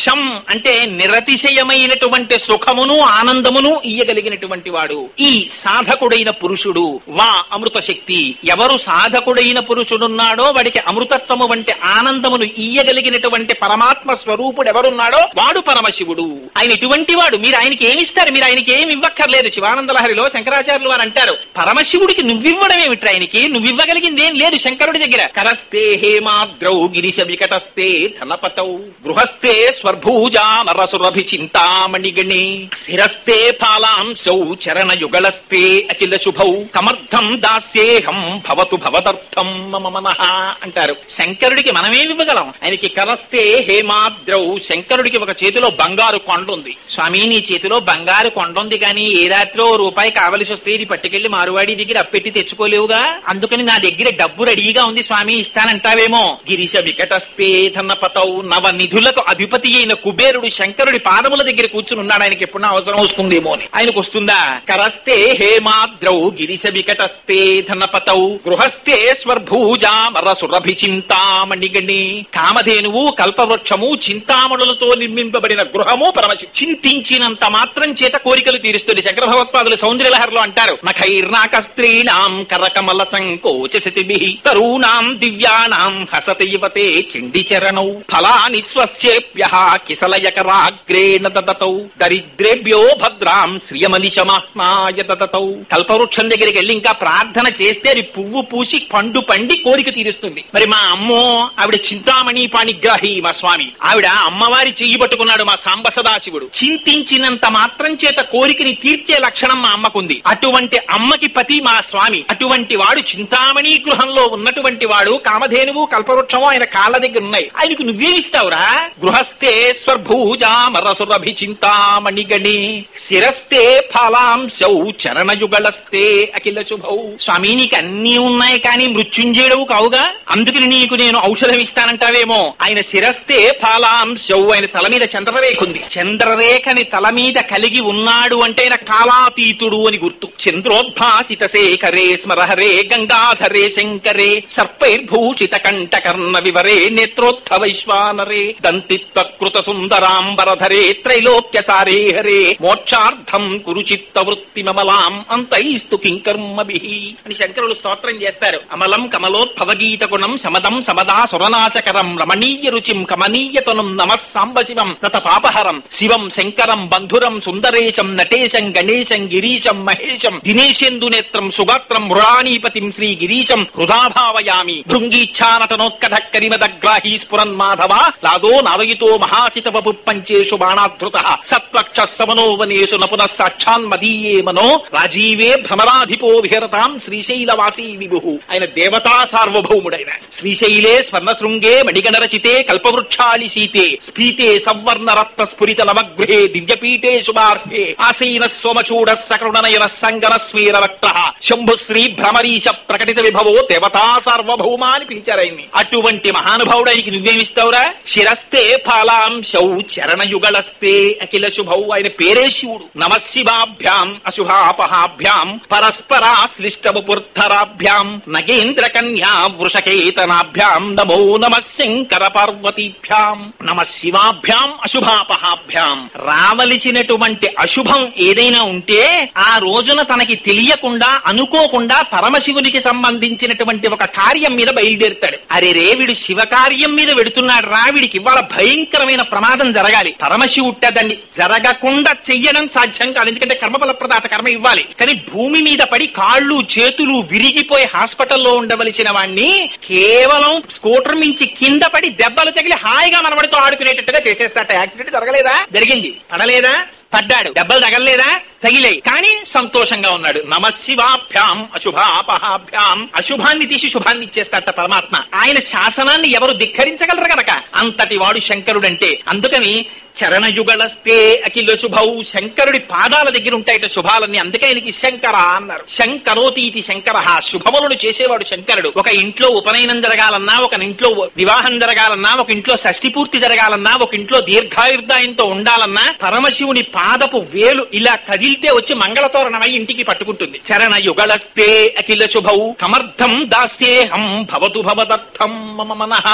శం అంటే నిరతిశయమైనటువంటి సుఖమును ఆనందమును ఇయ్యగలిగినటువంటి వాడు. ఈ సాధకుడైన పురుషుడు. వా అమృత శక్తి. ఎవరు సాధకుడైన పురుషుడున్నాడో వాడికి అమృతత్వము వంటి ఆనందమును ఇయ్యగలిగినటువంటి పరమాత్మ స్వరూపుడు ఎవరున్నాడో వాడు పరమశివుడు. ఆయన ఎటువంటి వాడు? మీరు ఆయనకి ఏమిస్తారు? మీరు ఆయనకి ఏమి ఇవ్వక్కర్లేదు. శివానంద లహరిలో శంకరాచార్యులు వారు అంటారు, పరమశివుడికి నువ్వివ్వడం ఏమిట్రా? ఆయనకి నువ్వివ్వగలిగింది ఏం లేదు శంకరుడి దగ్గర. కరస్తే హేమాద్రౌ గిరిశ వికటస్తే ధనపతౌ గృహస్థే స్వర్భూజామరసురభి చింతామణిగణే శిరస్తే ఫాలాంశౌ చరణ యుగళస్తే అఖిల శుభౌ కమర్థం దాస్యేహం భవతు భవదర్థం మమ మనః అంటారు. శంకరుడికి మనమేమివ్వగలం? ఆయనకి కరస్తే హేమాద్రౌ. శంకరుడికి ఒక చేతిలో బంగారు కొండ ఉంది. స్వామి, నీ చేతిలో బంగారు కొండ ఉంది కానీ ఏ రాత్రిలో రూపాయి కావలసి వస్తే ఇది పట్టుకెళ్లి మారువాడి దగ్గర అప్పెట్టి తెచ్చుకోలేవుగా. అందుకని నా దగ్గర డబ్బు రెడీగా ఉంది స్వామి, ఇస్తానంటావేమో. గిరిశ వికటస్తే ధనపతౌ. నవ నిధులకు అధిపతి అయిన కుబేరుడు శంకరుడి పాదముల దగ్గర కూర్చుని ఉన్నాడు. ఆయనకి ఎప్పుడన్నా అవసరం వస్తుందేమో అని. ఆయనకు వస్తుందా? కరస్తే హేమాద్రౌ గిరిశ వికటస్తే ధనపతౌ గృహస్థే స్వర్భూజామరసురభి చింతామణిగణి. కామధేనువు, కల్పవృక్షము, చింతామణులతో నిర్మింపబడిన గృహము పరమశివుడు. చింతించినంత మాత్రం చేత కోరికలు తీరుస్తుంది. శంకర భగవత్పాదులు సౌందర్యలహరిలో అంటారు, నఖైర్నాక స్త్రీణాం కరకమల సంకోచసిభిః తరూణాం దివ్యానాం హసతి యువతే చండిచరణౌ ఫలాని స్వస్యేప్యః కిసలయకరాగ్రేణ దదతౌ దరిద్రేభ్యో భద్రాం శ్రియమనిశమాహ్నాయ దదతౌ. కల్పవృక్షం దగ్గరికి వెళ్ళి ఇంకా ప్రార్థన చేస్తే అది పువ్వు పూసి పండు పండి కోరిక తీరుస్తుంది. మరి మా అమ్మో, ఆవిడ చింతామణి పాణిగ్రాహి మా స్వామి. ఆవిడ అమ్మవారి చెయ్యి పట్టుకున్నాడు మా సాంబ సదాశివుడు. చింతించినంత మాత్రం చేత కోరికని తీర్చే లక్షణం మా అమ్మకుంది. అటువంటి అమ్మకి పతి మా స్వామి. అటువంటి వాడు చింతామణి గృహంలో ఉన్నటువంటి వాడు. కామధేనువు, కల్పవృక్షము ఆయన కాళ్ళ దగ్గర ఉన్నాయి. ఆయనకు నువ్వేమిస్తావురా? గృహస్థే స్వర్భూజామరసురభి చింతామణిగణి శిరస్తే ఫలాంశౌ చరణయుగళస్తే అఖిల శుభౌ. స్వామి, నీకు అన్నీ ఉన్నాయి కానీ మృత్యుంజయుడవు కావుగా, అందుకని నీకు నేను ఔషధం ఇస్తానంటావేమో. ఆయన శిరస్తే ఫలాంశౌ. ఆయన తల మీద చంద్రరేఖ ఉంది. చంద్రరేఖని తల మీద కలిగి ఉన్నాడు అంటే ఆయన కాలాతీతుడు అని గుర్తు. చంద్రోద్భాసిత శేఖరే స్మరహరే గంగాధరే శంకరే సర్పైర్భూషిత కంఠకర్ణ వివరే నేత్రోత్థ వైశ్వానరే దంతిత్వకృత సుందరాంబరధరే త్రైలోక్య సారే హరే మోక్షార్థం కురు చిత్త వృత్తి మమలాం అంతైస్తు కింకర్మభిః అని శంకరులు స్తోత్రం చేస్తారు. అమలం కమలోద్భవగీత గుణం సమదం సమదా సురనాచకరం రమణీయ రుచిం కమనీయతనం నమః సాంబ శివం తత పాపహరం శివం శంకరం బంధురం సుందరేశం నటేశం గణేశం గిరీశం మహేశం దినేశేందు నేత్రం సుగాత్రం మృళానీపతిం శ్రీ గిరీశం హృదాభావయామి భృంగీచ్ఛానటనోత్కట కరిమదగ్రాహీ స్ఫురన్ మాధవ లాదో నావయితో మహాసిత వపు పంచేషు బాణాధృత సత్వక్ష సమనోవనేషు నపునః సాక్షాన్ మదీయే మనో రాజీవే భ్రమరాధిపో విహరతాం శ్రీశైలవాసీ విభు. ఆయన దేవతా సార్వభౌముడైన శ్రీశైలే స్వర్ణశృంగే మణిగణరచితే కల్పవృక్షాళి సీతే స్ఫీతే సవర్ణ రత్న స్ఫురిత నవగృహే దివ్యపీఠే శుభార్హే ఆసీన సోమచూడ సకరుణనయన సంగన స్మీర వక్త శంభుశ్రీ భ్రమరీశ ప్రకటిత విభవో దేవతా సార్వభౌమ అని పిలిచారు ఆయన్ని. అటువంటి మహానుభావుడు ఆయనకి నువ్వేమిస్తావురా? శిరస్తే ఫలాంశౌ చరణయుగళస్తే అఖిల శుభౌ. ఆయన పేరే శివుడు. నమశివాభ్యాం అశుభాపహాభ్యాం పరస్పరాశ్లిష్ట వపుర్ధరాభ్యాం నగేంద్ర కన్యా వృషకేతనాభ్యాం నమో నమః శంకర పార్వతీభ్యాం నమః శివాభ్యాం అశుభాపహాభ్యాం. రావలసినటువంటి అశుభం ఏదైనా ఉంటే ఆ రోజున తనకి తెలియకుండా అనుకోకుండా పరమశివునికి సంబంధించినటువంటి ఒక కార్యం మీద బయలుదేరుతాడు. అరే రే వీడు శివ కార్యం మీద వెడుతున్నాడు రా, వీడికి ఇవాళ భయంకరమైన ప్రమాదం జరగాలి. పరమశివుట్ట దాన్ని జరగకుండా చెయ్యడం సాధ్యం కాదు, ఎందుకంటే కర్మఫల ప్రదాత కర్మ ఇవ్వాలి. కానీ భూమి మీద పడి కాళ్ళు చేతులు విరిగిపోయి హాస్పిటల్లో ఉండవలసిన వాణ్ణి కేవలం స్కూటర్ మించి కింద పడి దెబ్బలు తగిలి హాయిగా మనవడితో ఆడుకునేటట్టుగా చేసేస్తాట. యాక్సిడెంట్ జరగలేదా? జరిగింది. పడలేదా? పడ్డాడు. దెబ్బలు తగలేదా? తగిలేయి. కానీ సంతోషంగా ఉన్నాడు. నమశివాభ్యాం అశుభాపహాభ్యాం. అశుభాన్ని తీసి శుభాన్ని ఇచ్చేస్తాట పరమాత్మ. ఆయన శాసనాన్ని ఎవరు ధిక్కరించగలరు గనక అంతటి వాడు శంకరుడంటే. అందుకని చరణయుగళస్తే అఖిల శుభౌ, శంకరుడి పాదాల దగ్గర ఉంటాయట శుభాలన్నీ. అందుకే ఆయనకి శంకర అన్నారు. శంకరోతీతి శంకర, శుభములను చేసేవాడు శంకరుడు. ఒక ఇంట్లో ఉపనయనం జరగాలన్నా, ఒక ఇంట్లో వివాహం జరగాలన్నా, ఒక ఇంట్లో షష్ఠి పూర్తి జరగాలన్నా, ఒక ఇంట్లో దీర్ఘాయుర్దాయంతో ఉండాలన్నా పరమశివుని పాదపు వేలు ఇలా కదిలితే వచ్చి మంగళతోరణమై ఇంటికి పట్టుకుంటుంది. చరణయుగళస్తే అఖిల శుభౌ కమర్థం దాస్యేహం భవతు భవదర్థం మమ మనః.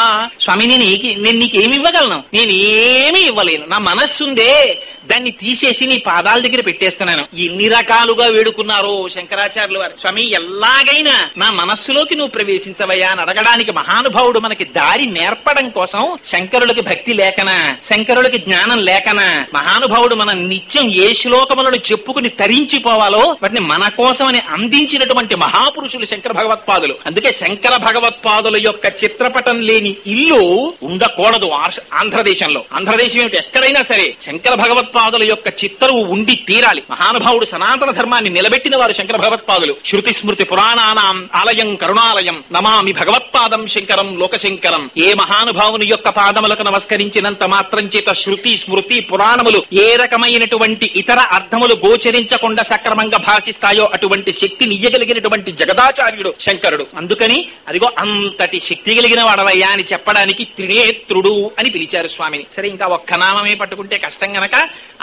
స్వామి నేను నీకేమి ఇవ్వగలను? నేనేమీ ఇవ్వలేను. నా మనస్సుందే దాన్ని తీసేసి నీ పాదాల దగ్గర పెట్టేస్తున్నాను. ఎన్ని రకాలుగా వేడుకున్నారో శంకరాచార్యులు వారు. స్వామి ఎలాగైనా నా మనస్సులోకి నువ్వు ప్రవేశించవయ్యా అని అడగడానికి మహానుభావుడు మనకి దారి నేర్పడం కోసం శంకరులకి భక్తి లేకనా, శంకరులకి జ్ఞానం లేకనా, మహానుభావుడు మన నిత్యం ఏ శ్లోకములను చెప్పుకుని తరించిపోవాలో వాటిని మన కోసమని అందించినటువంటి మహాపురుషులు శంకర భగవత్పాదులు. అందుకే శంకర భగవత్పాదుల యొక్క చిత్రపటం లేని ఇల్లు ఉండకూడదు ఆంధ్రదేశంలో. ఆంధ్రదేశం ఏమిటి, ఎక్కడైనా సరే శంకర భగవత్పాదుల యొక్క చిత్తరువు ఉండి తీరాలి. మహానుభావుడు సనాతన ధర్మాన్ని నిలబెట్టిన వారు శంకర భగవత్పాదులు. శృతి స్మృతి పురాణానాం ఆలయం కరుణాలయం నమామి భగవత్పాదం శంకరం లోకశంకరం. ఏ మహానుభావుని యొక్క పాదములకు నమస్కరించినంత మాత్రం చేత శృతి స్మృతి పురాణములు ఏ రకమైనటువంటి ఇతర అర్థములు గోచరించకుండా సక్రమంగా భాషిస్తాయో అటువంటి శక్తిని ఇయ్యగలిగినటువంటి జగదాచార్యుడు శంకరుడు. అందుకని అదిగో అంతటి శక్తి కలిగిన వాడవయ్యా అని చెప్పడానికి త్రినేత్రుడు అని పిలిచారు స్వామిని. సరే, ఇంకా ఒక్క నామమే పట్టుకుంటే కష్టం గనక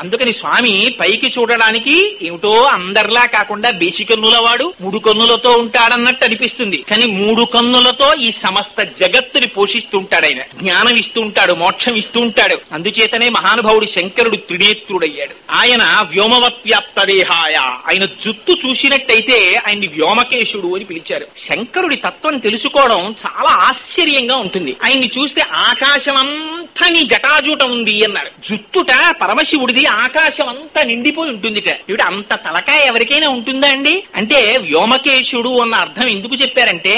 అందుకని స్వామి పైకి చూడడానికి ఏమిటో అందరిలా కాకుండా బేసి కన్నుల వాడు 3 కన్నులతో ఉంటాడన్నట్టు అనిపిస్తుంది. కానీ 3 కన్నులతో ఈ సమస్త జగత్తుని పోషిస్తూ ఉంటాడు. ఆయన జ్ఞానం ఇస్తూ ఉంటాడు, మోక్షం ఇస్తూ ఉంటాడు. అందుచేతనే మహానుభావుడు శంకరుడు త్రినేత్రుడయ్యాడు. ఆయన వ్యోమవత్ వ్యాప్త దేహాయ. ఆయన జుత్తు చూసినట్టయితే ఆయన్ని వ్యోమకేశుడు అని పిలిచారు. శంకరుడి తత్వం తెలుసుకోవడం చాలా ఆశ్చర్యంగా ఉంటుంది. ఆయన్ని చూస్తే ఆకాశం అంతా నీ జటాజూటం ఉంది అన్నారు. జుత్తుట పరమశివుడిది ఆకాశం అంతా నిండిపోయి ఉంటుంది. ఇవిడ అంత తలకాయ ఎవరికైనా ఉంటుందా అండి? అంటే వ్యోమకేశుడు అన్న అర్థం ఎందుకు చెప్పారంటే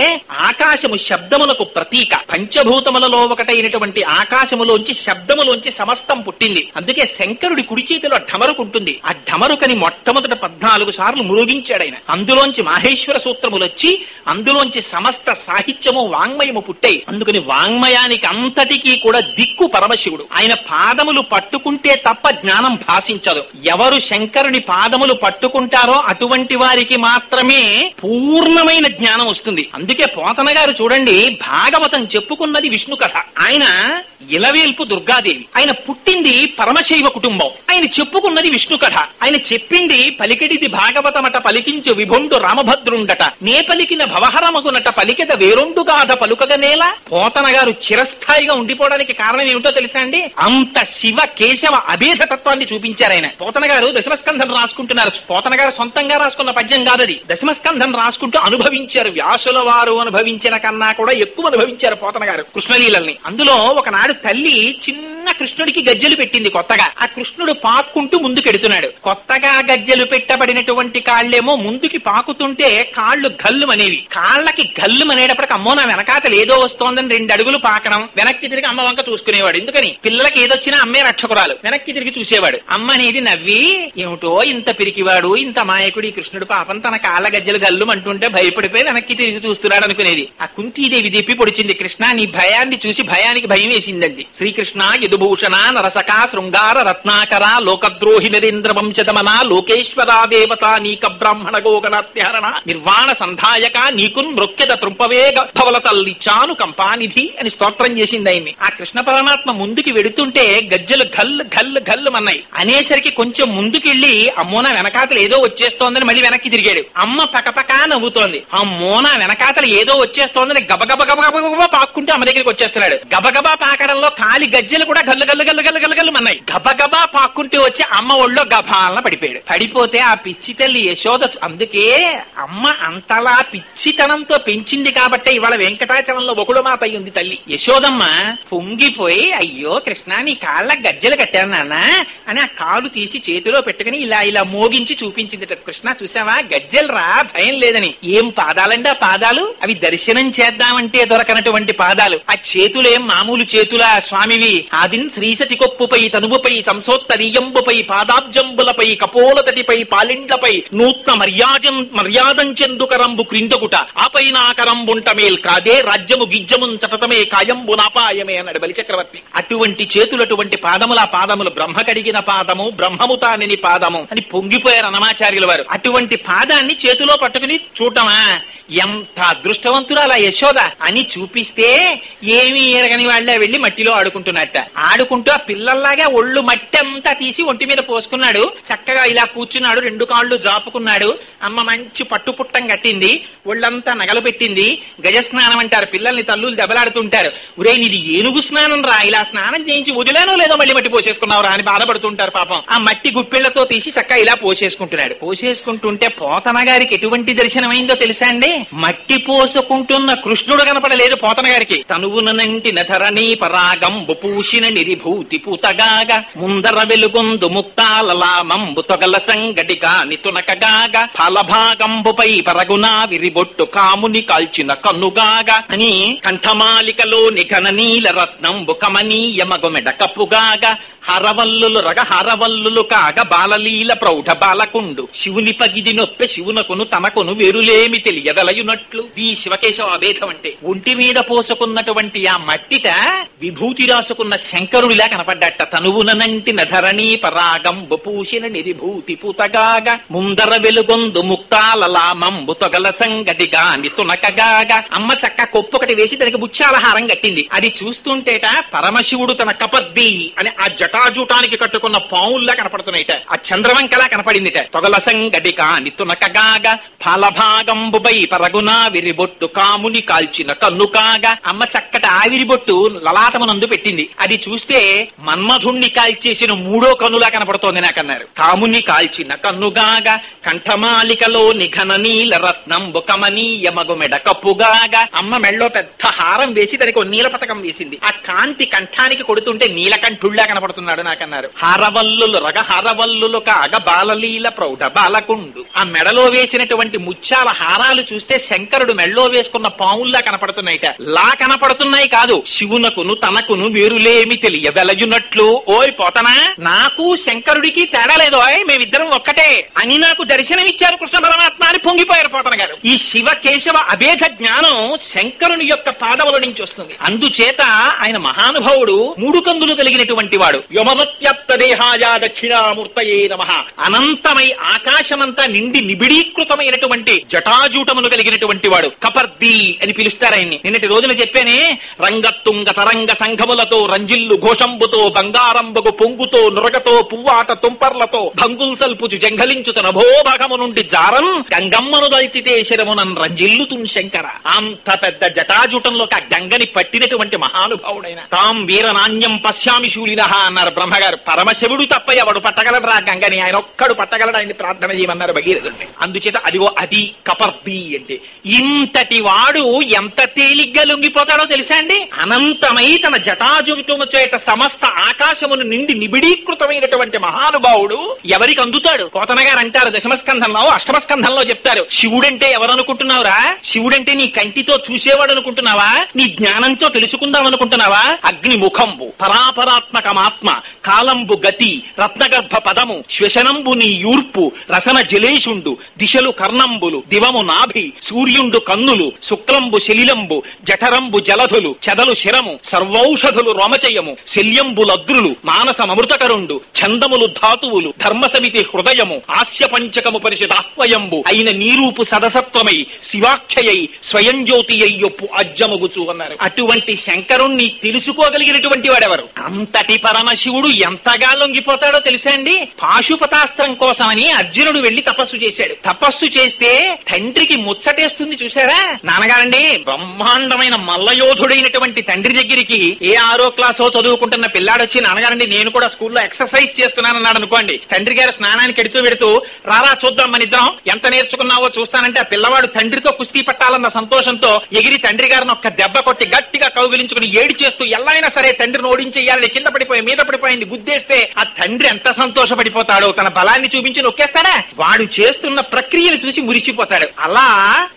ఆకాశము శబ్దములకు ప్రతీక. పంచభూతములలో ఒకటైనటువంటి ఆకాశములోంచి శబ్దములోంచి సమస్తం పుట్టింది. అందుకే శంకరుడి కుడి చేతిలో ఢమరుకుంటుంది. ఆ ఢమరుకని మొట్టమొదట 14 సార్లు మురుగించాడు ఆయన. అందులోంచి మాహేశ్వర సూత్రములు వచ్చి అందులోంచి సమస్త సాహిత్యము వాంగ్మయము పుట్టాయి. అందుకని వాంగ్మయానికి అంతటికీ కూడా దిక్కు పరమశివుడు. ఆయన పాదములు పట్టుకుంటే తప్ప జ్ఞానం భాషించదు. ఎవరు శంకరుని పాదములు పట్టుకుంటారో అటువంటి వారికి మాత్రమే పూర్ణమైన జ్ఞానం వస్తుంది. అందుకే పోతన గారు చూడండి, భాగవతం చెప్పుకున్నది విష్ణు కథ. ఆయన ఇలవేల్పు దుర్గాదేవి. ఆయన పుట్టింది పరమశైవ కుటుంబం. ఆయన చెప్పుకున్నది విష్ణు కథ. ఆయన చెప్పింది పలికెడిది భాగవతమట పలికించు విభుండు రామభద్రుండట నే పలికిన భవహరమగునట పలికెద వేరొండు గాథ పలుకగ నేల. పోతన గారు చిరస్థాయిగా ఉండిపోవడానికి కారణం ఏమిటో తెలుసా అండి? అంత శివ కేశవ అభేద తత్వాన్ని చూపించారు ఆయన. పోతన గారు దశమస్కంధం రాసుకుంటున్నారు. పోతన గారు సొంతంగా రాసుకున్న పద్యం కాదది. దశమస్కంధం రాసుకుంటూ అనుభవించారు. వ్యాసుల వారు అనుభవించిన కన్నా కూడా ఎక్కువ అనుభవించారు పోతన గారు కృష్ణలీలల్ని. అందులో ఒకనాడు తల్లి చిన్న కృష్ణుడికి గజ్జెలు పెట్టింది కొత్తగా. ఆ కృష్ణుడు పాక్కుంటూ ముందుకెడుతున్నాడు. కొత్తగా గజ్జెలు పెట్టబడినటువంటి కాళ్లేమో ముందుకి పాకుతుంటే కాళ్లు గల్లుమనేవి. కాళ్లకి గల్లుమనేటప్పటికి అమ్మో నా వెనకాతలు ఏదో వస్తోందని 2 అడుగులు పాకడం, వెనక్కి తిరిగి అమ్మ వంక చూసుకునేవాడు. ఎందుకని పిల్లలకి ఏదొచ్చినా అమ్మే రక్షకురాలు. వెనక్కి తిరిగి చూసేవాడు. అమ్మ అనేది నవ్వి ఏమిటో ఇంత పిరికివాడు, ఇంత మాయకుడి కృష్ణుడు పాపం తన కాళ్ళ గజ్జలు గల్లుమంటుంటే భయపడిపోయి వెనక్కి తిరిగి చూస్తున్నాడు అనుకునేది. ఆ కుంతీదేవి దిప్పి పొడిచింది, కృష్ణ నీ భయాన్ని చూసి భయానికి భయం వేసిందండి. శ్రీకృష్ణ విదుభూషణ నరసక శృంగార రత్నాకర లోకద్రోహి నరేంద్ర వంశదమన లోకేశ్వరా దేవత నీక బ్రాహ్మణ గోగణాత్యహరణ నిర్వాణ సంధాయక నీకున్ మృక్యద త్రుంపవే భవలతల్లిచ్చాను కంపానిధి అని స్తోత్రం చేసింది ఆయన్ని. ఆ కృష్ణ పరమాత్మ ముందుకి వెడుతుంటే గజ్జలు ఘల్ ఘల్ ఘల్ అన్నాయి. అనేసరికి కొంచెం ముందుకెళ్లి అమ్మోన వెనకాతలు ఏదో వచ్చేస్తోందని మళ్ళీ వెనక్కి తిరిగాడు. అమ్మ పకపకా నవ్వుతోంది. అమ్మోన వెనకాతలు ఏదో వచ్చేస్తోందని గబగబ గబగబ పాక్కుంటూ అమ్మ దగ్గరికి వచ్చేస్తున్నాడు. గబగబా పాకడంలో కాలి గజ్జలు కూడా గల్లు గల్లు గల్లు గల్లు గల్లు గల్లు అన్నాయి. గబగబా పాక్కుంటూ వచ్చి అమ్మ ఒళ్ళో గభాలన పడిపోయాడు. పడిపోతే ఆ పిచ్చి తల్లి యశోద, అందుకే అమ్మ అంతలా పిచ్చితనంతో పెంచింది కాబట్టే ఇవాళ వెంకటాచలంలో ఒకడు మాత అయ్యింది తల్లి. యశోదమ్మ పొంగిపోయి, అయ్యో కృష్ణ నీ కాళ్ళ గజ్జలు కట్టాను నాన్న అని ఆ కాలు తీసి చేతిలో పెట్టుకుని ఇలా ఇలా మోగించి చూపించింది. కృష్ణ చూసావా గజ్జలు రా, భయం లేదని. ఏం పాదాలంటే ఆ పాదాలు, అవి దర్శనం చేద్దామంటే దొరకనటువంటి పాదాలు. ఆ చేతులేం మామూలు చేతులా స్వామివి. ఆదిన్ శ్రీసతి కొప్పుపై తనువుపై సంసోత్తరీయంబుపై పాదాబ్జంబులపై కపోలతటిపై పాలిండ్లపై నూత్న మర్యాదంచెందుకరంబు క్రిందకుట ఆపైనాకరంబుంట మేల్ కాదే రాజ్యము గిజ్జమున్ చటతమే కాయంబు నాపాయమే అన్నాడు బలిచక్రవర్తి. అటువంటి చేతులు, అటువంటి పాదముల, ఆ పాదములు బ్రహ్మ కడిగిన పాదము, బ్రహ్మము తానిని పాదము అని పొంగిపోయారు అన్నమాచార్యుల వారు. అటువంటి పాదాన్ని చేతిలో పట్టుకుని చూడటమా, ఎంత అదృష్టవంతురాలా యశోద అని చూపిస్తే ఏమీ ఎరగని వాళ్ళే వెళ్లి మట్టిలో ఆడుకుంటున్నట్ట. ఆడుకుంటూ ఆ పిల్లల్లాగా ఒళ్ళు మట్టి అంతా తీసి ఒంటి మీద పోసుకున్నాడు. చక్కగా ఇలా కూర్చున్నాడు, రెండు కాళ్ళు జాపుకున్నాడు. అమ్మ మంచి పట్టుపుట్టం కట్టింది, ఒళ్ళంతా నగలు పెట్టింది. గజస్నానం అంటారు, పిల్లల్ని తల్లులు దెబ్బలాడుతుంటారు. ఒరే నీది ఏనుగు స్నానం రా, ఇలా స్నానం చేయించి వదిలేనో లేదో మళ్ళీ మట్టి పోసేసుకున్నావు రా అని బాధపడుతుంటారు పాపం. ఆ మట్టి గుప్పిళ్లతో తీసి చక్కగా ఇలా పోసేసుకుంటున్నాడు. పోసేసుకుంటుంటే పోతన గారికి ఎటువంటి దర్శనమైందో తెలుసా అండి? మట్టి పోసుకుంటున్న కృష్ణుడు కనపడలేదు పోతన గారికి. తనువునంటి నధరణీ పరాగంబు పూసిన నిరిభూతి పూతగాగా ముందర వెలుగొందు ముక్తాలలామంబు తొగల సంగటిగా నితునకగాగా ఫలభాగంబుపై పరగునా విరిబొట్టు కాముని కాల్చిన కన్నుగాగా అని కంఠమాలికలో నిఘన నీల రత్నంబు కమనీయమగుమెడ కప్పుగాగా హరవల్లులు రగ హరవల్లులు కాగ బాలలీల ప్రౌఢ బాలకుండు శివుని పగిది నొప్పె శివునకును తనకును వేరులేమి తెలియదలయునట్లు. ఈ శివకేశవ అభేదం అంటే ఒంటి మీద పోసుకున్నటువంటి ఆ మట్టిట విభూతి రాసుకున్న శంకరుడిలా కనపడ్డట. తనువునంటి నధరణీ పరాగంబు పూసిన నిరిభూతి పూతగాగా ముందర వెలుగొందు ముక్తాలలామంబు తొగల సంగటిగా నితునకగాగా. అమ్మ చక్క కొప్పొకటి వేసి దానికి బుచ్చాలహారం కట్టింది. అది చూస్తుంటేట పరమశివుడు తన కపద్ది అని ఆ జటాజూటానికి కట్టుకున్న పావుల్లా కనపడుతున్నాయిట. ఆ చంద్రవంకలా కనపడిందిట. తొగల సంగటిగా నితునకగాగా ఫలభాగంబుపై పరగునా విరిబొట్టు కాముని కాల్చిన కన్నుకాగా. అమ్మ చక్కటి ఆవిరిబొట్టు లలాటమునందు పెట్టింది. అది చూస్తే మన్మధుణ్ణి కాల్చేసిన మూడో కన్నులా కనపడుతోంది నాకన్నారు. కాముని కాల్చిన కన్నుగాగా కంఠమాలికలో నిఘన నీల రత్నంబు కమనీయ మగుమెడ కప్పుగాగా. అమ్మ మెళ్ళో పెద్ద హారం వేసి దానికి ఒక నీల పతకం వేసింది. ఆ కాంతి కంఠానికి కొడుతుంటే నీలకంఠుళ్లా కనపడుతున్నాడు నాకన్నారు. హారవల్లులు రగ హారవల్లులు కాగ బాలలీల ప్రౌఢ బాలకుండు. ఆ మెడలో వేసినటువంటి ముత్యాల హారాలు చూస్తే శంకరుడు మెళ్ళో వేసుకున్న పావుల్లా కనపడుతున్నాయిట. లా కనపడుతున్నాయి కాదు, శివునకును తనకును వేరులేమి తెలియ వెలయునట్లు. ఓయ్ పోతనా, నాకు శంకరుడికి తేడా లేదు, మేమిద్దరం ఒక్కటే అని నాకు దర్శనమిచ్చారు కృష్ణ పరమాత్మ అని పొంగిపోయారు పోతన గారు. ఈ శివ కేశవ అభేద జ్ఞానం శంకరుని యొక్క పాదముల నుంచి వస్తుంది. అందుచేత ఆయన మహానుభావుడు, మూడు కందులు కలిగినటువంటి వాడు. యమవత్యప్త దేహాయ దక్షిణామూర్తయే నమః. అనంతమై ఆకాశమంతా నిండి నిబిడీకృతమైనటువంటి జటాజూటమును కలిగినటువంటి వాడు. కపర్ది అని పిలుస్తారు ఆయన్ని. నిన్నటి రోజున చెప్పానే, రంగత్తుంగ తరంగ సంఘములతో రంజిల్లు ఘోషంబుతో బంగారంబగు పొంగుతో నురగతో పువ్వాట తుంపర్లతో భంగుల్ సల్పుచు జంఘలించు తన భోభాగము నుండి జారం గంగమ్మను దల్చితే శరమునన్ రంజిల్లుతున్ శంకర. అంత పెద్ద జటాజూటంలో ఆ గంగని పట్టినటువంటి మహానుభావుడైన. తాం వీరనాణ్యం పశ్యామి శూలినః అన్నారు బ్రహ్మగారు. పరమశివుడు తప్ప ఎవడు పట్టగలరా గంగని? ఆయన ఒక్కడు పట్టగలడు, ఆయన్ని ప్రార్థన చేయమన్నారు భగీరథుడిని. అందుచేత అదిగో అది కపర్ది అంటే. ఇంతటి వాడు ఎంత తేలిగ్గా లొంగిపోతాడో తెలుసా అండి? అనంతమై తన జటాజుటము చేత సమస్త ఆకాశమును నిండి నిబిడీకృతమైనటువంటి మహానుభావుడు ఎవరికి అందుతాడు? పోతన గారు అంటారు దశమస్కంధంలో, అష్టమస్కంధంలో చెప్తారు. శివుడంటే ఎవరనుకుంటున్నావురా? శివుడంటే నీ కంటితో చూసేవాడు అనుకుంటున్నావా? నీ జ్ఞానంతో తెలుసుకుందాం అనుకుంటున్నావా? అగ్ని ముఖంబు పరాపరాత్మకమాత్మ కాలంబు గతి రత్నగర్భ పదము శ్వశనంబు నీ యూర్పు రసన జలేషుండు దిశలు కర్ణంబులు దివము నాభి సూర్యుండు కన్నులు శుక్లంబు శలిలంబు జఠరంబు జలధులు చెదలు శిరము సర్వౌషధులు రోమచయ హృదయము, శల్యంబులద్రులు, మానసమృతకరుండు, ఛందములు ధాతువులు, ధర్మసమితి హృదయము, ఆస్య పంచకము పరిషదాహ్వయంబు అయిన నీరూపు సదసత్వమై శివాఖ్యయై స్వయం జ్యోతి అయ్యొప్పు అజ్జమగుచు అన్నారు. అటువంటి శంకరుణ్ణి తెలుసుకోగలిగినటువంటి వాడెవరు? అంతటి పరమశివుడు ఎంతగా లొంగిపోతాడో తెలుసా అండి? పాశుపతాస్త్రం కోసమని అర్జునుడు వెళ్లి తపస్సు చేశాడు. తపస్సు చేస్తే తండ్రికి ముచ్చటేస్తుంది చూసారా? నాన్నగారండి, బ్రహ్మాండమైన మల్లయోధుడైనటువంటి తండ్రి దగ్గరికి ఏ 6వ క్లాసో చదువుకుంటున్న పిల్లాడొచ్చి, నాన్నగారండి నేను కూడా స్కూల్లో ఎక్సర్సైజ్ చేస్తున్నానన్నాడు అనుకోండి. తండ్రి గారు స్నానానికి ఎడుతూ పెడుతూ, రారా చూద్దాం మన ఇద్దరం ఎంత నేర్చుకున్నావో చూస్తానంటే ఆ పిల్లవాడు తండ్రితో కుస్తీ పట్టాలన్న సంతోషంతో ఎగిరి తండ్రి గారిని ఒక్క దెబ్బ కొట్టి గట్టిగా కౌగిలించుకుని ఏడి చేస్తూ ఎలా అయినా సరే తండ్రిని ఓడించేయాలని కింద పడిపోయి మీద పడిపోయింది గుద్దేస్తే ఆ తండ్రి ఎంత సంతోషపడిపోతాడో, తన బలాన్ని చూపించి నొక్కేస్తాడా? వాడు చేస్తున్న ప్రక్రియను చూసి మురిసిపోతాడు. అలా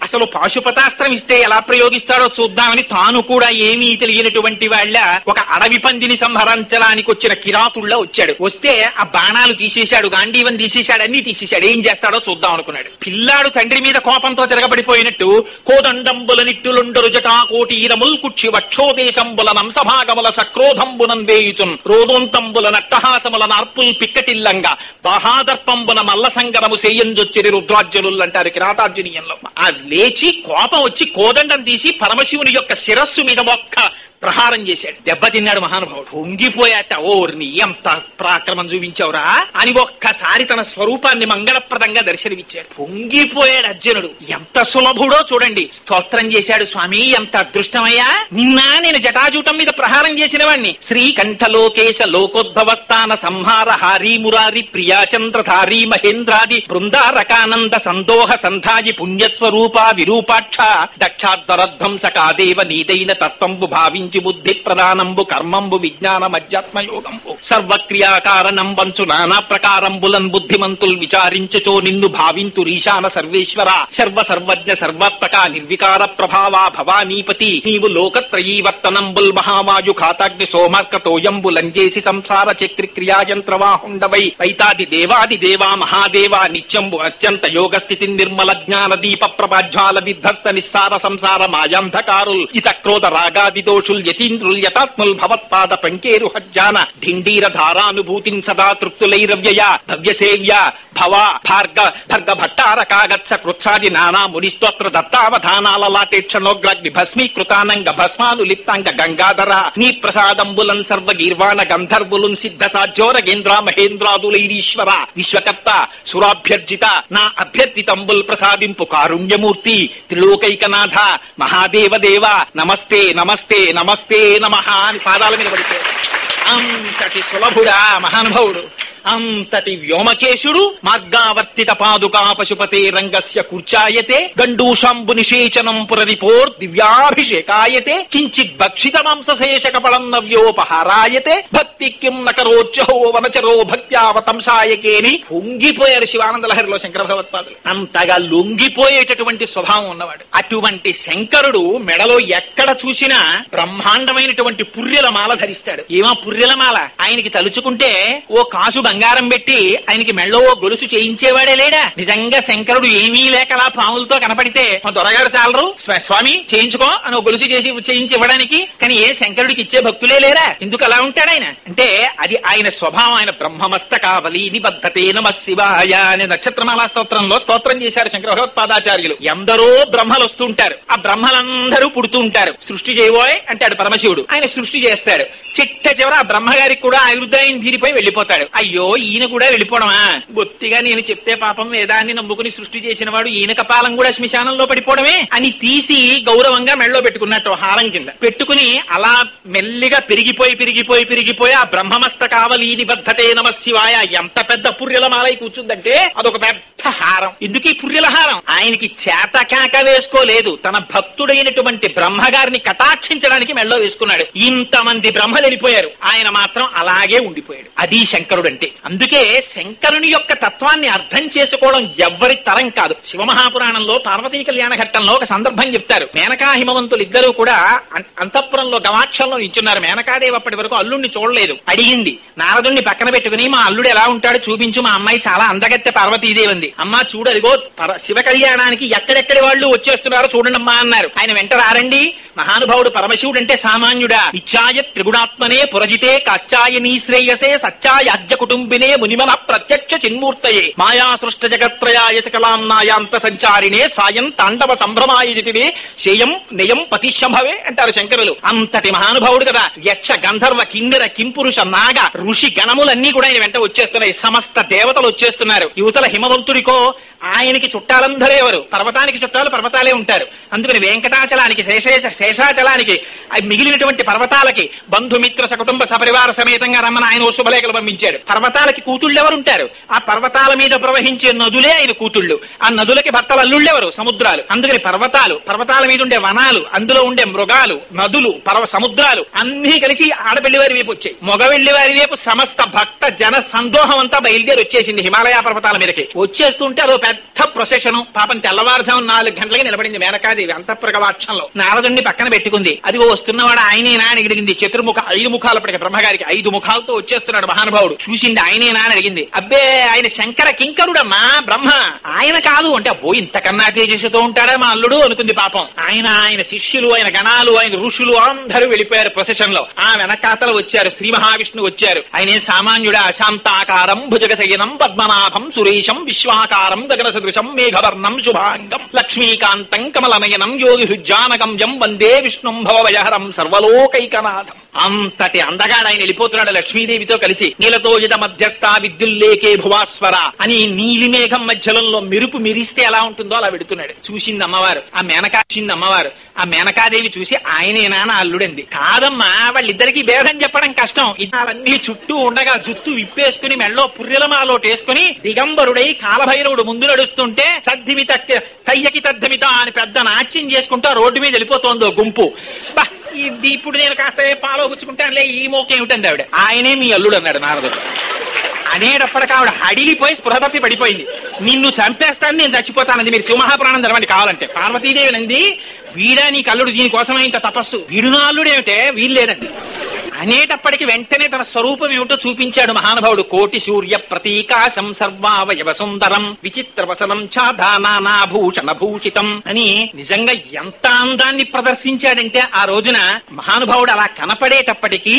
అసలు పాశుపతాస్త్రం ఇస్తే ఎలా ప్రయోగిస్తాడో చూద్దామని తాను కూడా ఏమీ తెలియనటువంటి వాళ్ళ ఒక అడవి పందిని సంహరించడానికి వచ్చిన కిరాతుల్లో వచ్చాడు. వస్తే ఆ బాణాలు తీసేశాడు, గాంధీవన్ తీసేశాడు, అన్ని తీసేశాడు. ఏం చేస్తాడో చూద్దాం అనుకున్నాడు. పిల్లాడు తండ్రి మీద కోపంతో తిరగబడిపోయినట్టు కోదండంబుల నిట్టులుండరు జటా కోటీరముల్ కుక్షి వక్షోదేశంబుల నంసభాగముల సక్రోధంబునం వేయుచున్ రోదోంతంబుల నట్టహాసముల నార్పుల్ పిక్కటిల్లంగా బహాదర్పంబున మల్ల సంగరము సేయంజొచ్చిరి రుద్రార్జునులు అంటారు కిరాతార్జునీయంలో. ఆ లేచి కోపం వచ్చి కోదండం తీసి పరమశివుని యొక్క శిరస్సు మీద ఒక్క ప్రహారం చేశాడు. దెబ్బతిన్నాడు మహానుభావుడు. పొంగిపోయాట. ఓర్ని ఎంత పరాక్రమం చూపించావురా అని ఒక్కసారి తన స్వరూపాన్ని మంగళప్రదంగా దర్శనమిచ్చాడు. పొంగిపోయాడు అర్జునుడు. ఎంత సులభుడో చూడండి. స్తోత్రం చేశాడు. స్వామి ఎంత అదృష్టమయ్యా, నిన్న నేను జటాజూటం మీద ప్రహారం చేసిన వాణ్ణి. శ్రీకంఠలోకేశ లోకోద్భవస్థాన సంహార హారీ మురారి ప్రియాచంద్రధారీ మహేంద్రాది బృందారకానంద సందోహ సంధాయి పుణ్యస్వరూప విరూపాక్ష దక్షాధ్వరధ్వంసకాదేవ నీదైన తత్వంబు భావించి బుద్ధి ప్రధానంబు కర్మంబు విజ్ఞాన మధ్యాత్మయోగంబు సర్వక్రియాకారణం వంచు నానా ప్రకారంబులన్ బుద్ధిమంతుల్ విచారించుచో నిన్ను భావింతురీశాన సర్వేశ్వర సర్వ సర్వజ్ఞ సర్వాత్మక నిర్వికార ప్రభావా భవానీపతి నీవు లోకత్రయీవర్తనంబుల్ మహామాయు ఖాతాగ్ని సోమార్కతోయంబులంజేసి సంసార చక్రి క్రియాయంత్రవాహుండవై వైతాది దేవాది దేవా మహాదేవా నిత్యంబు అత్యంత యోగ స్థితి నిర్మల జ్ఞాన దీప ప్రభాజ్వాల విధ్వస్త నిస్సార సంసార మాయాంధకారుల్ జిత క్రోధ రాగాది దోషుల్ యతీంద్రుల్ యతాత్ముల్ భవత్పాద పంకేరు హజ్జాన ఢిండీర ధారానుభూతిం సదా తృప్తులైరవ్యయ భవ్యసేవ్య భవ భార్గ భర్గ భట్టారకాగత్స కృత్సాది నానా మునిస్తోత్ర దత్తావధానాల లాటేక్షణోగ్రాగ్ని భస్మీకృతానంగ భస్మానులిప్తాంగ గంగాధర నీ ప్రసాదంబులన్ సర్వ గీర్వాణ గంధర్వులున్ సిద్ధ సాధ్యోరగేంద్ర మహేంద్రాదులైరీశ్వర విశ్వకర్త సురాభ్యర్జిత నా అభ్యర్థితంబుల్ ప్రసాదింపు కారుణ్యమూర్తి త్రిలోకైకనాథ మహాదేవదేవ నమస్తే నమస్తే నమస్తే నమః అని పాదాల మీద పడిపోయాడు. అంతటి సులభుడా మహానుభావుడు, అంతటి వ్యోమకేశుడు. మార్గావర్తిత పాదుకా పశుపతే రంగస్య కూర్చాయతే గండూషాంబు నిషేచనం పురరిపోర్ దివ్యాభిషేకాయతే కించిత్ భక్షిత మాంసశేష కపళం నవ్యోపహారాయతే భక్తి కిం నకరోచ్చహో వనచరో భక్త్యావతంసాయకేని పొంగిపోయారు శివానంద లహరిలో శంకర భగవత్పాదులు. అంతగా లొంగిపోయేటటువంటి స్వభావం ఉన్నవాడు. అటువంటి శంకరుడు మెడలో ఎక్కడ చూసినా బ్రహ్మాండమైనటువంటి పుర్రెల మాల ధరిస్తాడు. ఏమా పుర్రెల మాల? ఆయనకి తలుచుకుంటే ఓ కాసు బంగారం పెట్టి ఆయనకి మెళ్ళో గొలుసు చేయించేవాడే లేడా? నిజంగా శంకరుడు ఏమీ లేకలా పాములతో కనపడితే మా దొరగారు చాలరు స్వామి చేయించుకో అని గొలుసు చేయించి ఇవ్వడానికి. కానీ ఏ శంకరుడికి ఇచ్చే భక్తులే లేరా? ఎందుకు అలా ఉంటాడు ఆయన అంటే అది ఆయన స్వభావం. ఆయన బ్రహ్మమస్తకావలి నిబద్ధతే నమః శివాయ అనే నక్షత్రమాలా స్తోత్రంలో స్తోత్రం చేశారు శంకర భగవత్పాదాచార్యులు. ఎందరో బ్రహ్మలు వస్తుంటారు, ఆ బ్రహ్మలందరూ పుడుతూ ఉంటారు. సృష్టి చేయబోయ్ అంటాడు పరమశివుడు, ఆయన సృష్టి చేస్తాడు. చిట్ట చివర ఆ బ్రహ్మగారికి కూడా ఆయుర్దాయం తీరిపోయి వెళ్లిపోతాడు. అయ్యో ఈయన కూడా వెళ్ళిపోవడమా? బొత్తిగా నేను చెప్తే పాపం వేదాన్ని నమ్ముకుని సృష్టి చేసిన వాడు ఈయన కపాలం కూడా శ్మశానంలో పడిపోవడమే అని తీసి గౌరవంగా మెళ్ళలో పెట్టుకున్నట్టు హారం కింద పెట్టుకుని అలా మెల్లిగా పెరిగిపోయి ఆ బ్రహ్మమస్తకావలి నిబద్ధతే నమః శివాయ ఎంత పెద్ద పుర్రెల మాలై కూర్చుందంటే అదొక పెద్ద హారం. ఎందుకు ఈ పుర్రెల హారం? ఆయనకి చేతకాక వేసుకోలేదు, తన భక్తుడైనటువంటి బ్రహ్మగారిని కటాక్షించడానికి మెళ్ళలో వేసుకున్నాడు. ఇంతమంది బ్రహ్మలు వెళ్ళిపోయారు, ఆయన మాత్రం అలాగే ఉండిపోయాడు. అది శంకరుడు అంటే. అందుకే శంకరుని యొక్క తత్వాన్ని అర్థం చేసుకోవడం ఎవ్వరి తరం కాదు. శివమహాపురాణంలో పార్వతీ కళ్యాణ ఘట్టంలో ఒక సందర్భం చెప్తారు. మేనకా హిమవంతులు ఇద్దరు కూడా అంతఃపురంలో గవాక్షంలో నిల్చున్నారు. మేనకాదేవి అప్పటి వరకు అల్లుడిని చూడలేదు. అడిగింది, నారదుణ్ణి పక్కన పెట్టుకుని మా అల్లుడు ఎలా ఉంటాడు చూపించు, మా అమ్మాయి చాలా అందగత్తె పార్వతీదేవి ఉంది. అమ్మా చూడు, అదిగో శివ కళ్యాణానికి ఎక్కడెక్కడి వాళ్ళు వచ్చేస్తున్నారో చూడండమ్మా అన్నారు. ఆయన వెంట రారండి. మహానుభావుడు పరమశివుడు అంటే సామాన్యుడా? నిత్యాయ త్రిగుణాత్మనే పురజితే కాచ్చాయ నీశ్రేయసే సచ్చాయాజ్య కుటుంబినే మునిమన ప్రత్యక్ష చిన్మూర్తయే మాయా సృష్ట జగత్రయాయ సకలాంనాయాంత సంచారిణే సాయం తాండవ సంభ్రమాయజితివే శేయం నియం పతిశంభవే అంటారు శంకరులు. అంతటి మహానుభావుడు కదా. యక్ష గంధర్వ కిన్నెర కింపురుష నాగ ఋషి గణములన్నీ కూడా ఆయన వెంట వచ్చేస్తున్నాయి. సమస్త దేవతలు వచ్చేస్తున్నారు. యువతల హిమవంతుడికో ఆయనకి చుట్టాలందరూ ఎవరు? పర్వతానికి చుట్టాలు పర్వతాలే ఉంటారు. అందుకని వెంకటాచలానికి శేషాచలానికి మిగిలినటువంటి పర్వతాలకి బంధుమిత్ర సకుటుంబ సపరివార సమేతంగా రమ్మని ఆయన శుభలేఖలు పంపించాడు. పర్వతాలకి కూతుళ్ళు ఎవరుంటారు? ఆ పర్వతాల మీద ప్రవహించే నదులే ఆయన కూతుళ్ళు. ఆ నదులకి భర్తలు అల్లుళ్ళెవరు? సముద్రాలు. అందుకని పర్వతాల మీద ఉండే వనాలు, అందులో ఉండే మృగాలు, నదులు, సముద్రాలు అన్ని కలిసి ఆడపెళ్లి వారి వైపు వచ్చాయి. మగవెళ్లి వారి వైపు సమస్త భక్త జన సందోహం అంతా బయలుదేరి వచ్చేసింది హిమాలయ పర్వతాల మీదకి. వచ్చేస్తుంటే అదో పెద్ద ప్రొసెషన్. పాపం తెల్లవారుజాము 4 గంటలకి నిలబడింది మేనకాదేవి అంతఃప్రగవాక్షంలో. నారదుణ్ణి పక్కన పెట్టుకుంది. అదిగో వస్తున్నవాడు ఆయనేనా అని అడిగింది. 5 ముఖాలప్పటికి బ్రహ్మగారికి 5 ముఖాలతో వచ్చేస్తున్నాడు మహానుభావుడు. చూసింది ఆయనేనా అని అడిగింది. అబ్బే ఆయన శంకర కింకరుడమ్మా, బ్రహ్మ ఆయన కాదు అంటే, అబ్బో ఇంతకన్నా తేజస్సుతో ఉంటాడా మా అల్లుడు అనుకుంది. పాపం ఆయన శిష్యులు, ఆయన గణాలు, ఆయన ఋషులు అందరూ వెళ్ళిపోయారు ప్రొసెషన్ లో. ఆ వెనకాతలు వచ్చారు. శ్రీ మహావిష్ణువు వచ్చారు. ఆయన సామాన్యుడా? శాంతాకారం భుజగశయనం పద్మనాభం సురేశం విశ్వాకారం గగన సదృశం మేఘవర్ణం శుభాంగం లక్ష్మీకాంతం కమలనయనం యోగి హృజ్జానగమ్యం వందే విష్ణుం భవభయహరం సర్వలోకైకనాథం. అంతటి అందగాడు ఆయన వెళ్ళిపోతున్నాడు లక్ష్మీదేవితో కలిసి. నీలతోజిత మధ్యస్థ విద్యుల్లేకే భువాస్వర అని నీలిమేఘం మధ్యలో మెరుపు మెరిస్తే ఎలా ఉంటుందో అలా వెడుతున్నాడు. చూసింది అమ్మవారు. ఆ మేనకాదేవి చూసి ఆయనేనా నా అల్లుడంది. కాదమ్మా, వాళ్ళిద్దరికీ భేదం చెప్పడం కష్టం. ఇవన్నీ చుట్టూ ఉండగా జుత్తు విప్పేసుకుని మెళ్ళో పుర్రెలమాలోటి వేసుకుని దిగంబరుడై కాలభైరవుడు ముందు నడుస్తుంటే తద్దిమిత తయ్యకి తద్దిమిత అని పెద్ద నాట్యం చేసుకుంటూ రోడ్డు మీద వెళ్ళిపోతోందో గుంపు. ఇది ఇప్పుడు నేను కాస్త పాలో పుచ్చుకుంటానులే, ఈ మోకే ఏమిటండి ఆవిడ. ఆయనే మీ అల్లుడు అన్నాడు నారదుడు. అనేటప్పటికి ఆవిడ హడిలిపోయి స్పృహ తప్పి పడిపోయింది. నిన్ను చంపేస్తాను, నేను చచ్చిపోతానది. మీరు శివమహాపురాణం చదవండి కావాలంటే. పార్వతీదేవి నంది, వీడా నీకు అల్లుడు, దీనికోసమే ఇంత తపస్సు, వీడు నా అల్లుడు ఏమిటే, వీల్లేదండి అనేటప్పటికి వెంటనే తన స్వరూపం ఏమిటో చూపించాడు మహానుభావుడు. కోటి సూర్య ప్రతీకాశం సర్వావయవ సుందరం విచిత్రవసనం ఛాదానాభూషణ భూషితం అని నిజంగా ఎంత అందాన్ని ప్రదర్శించాడంటే ఆ రోజున మహానుభావుడు అలా కనపడేటప్పటికీ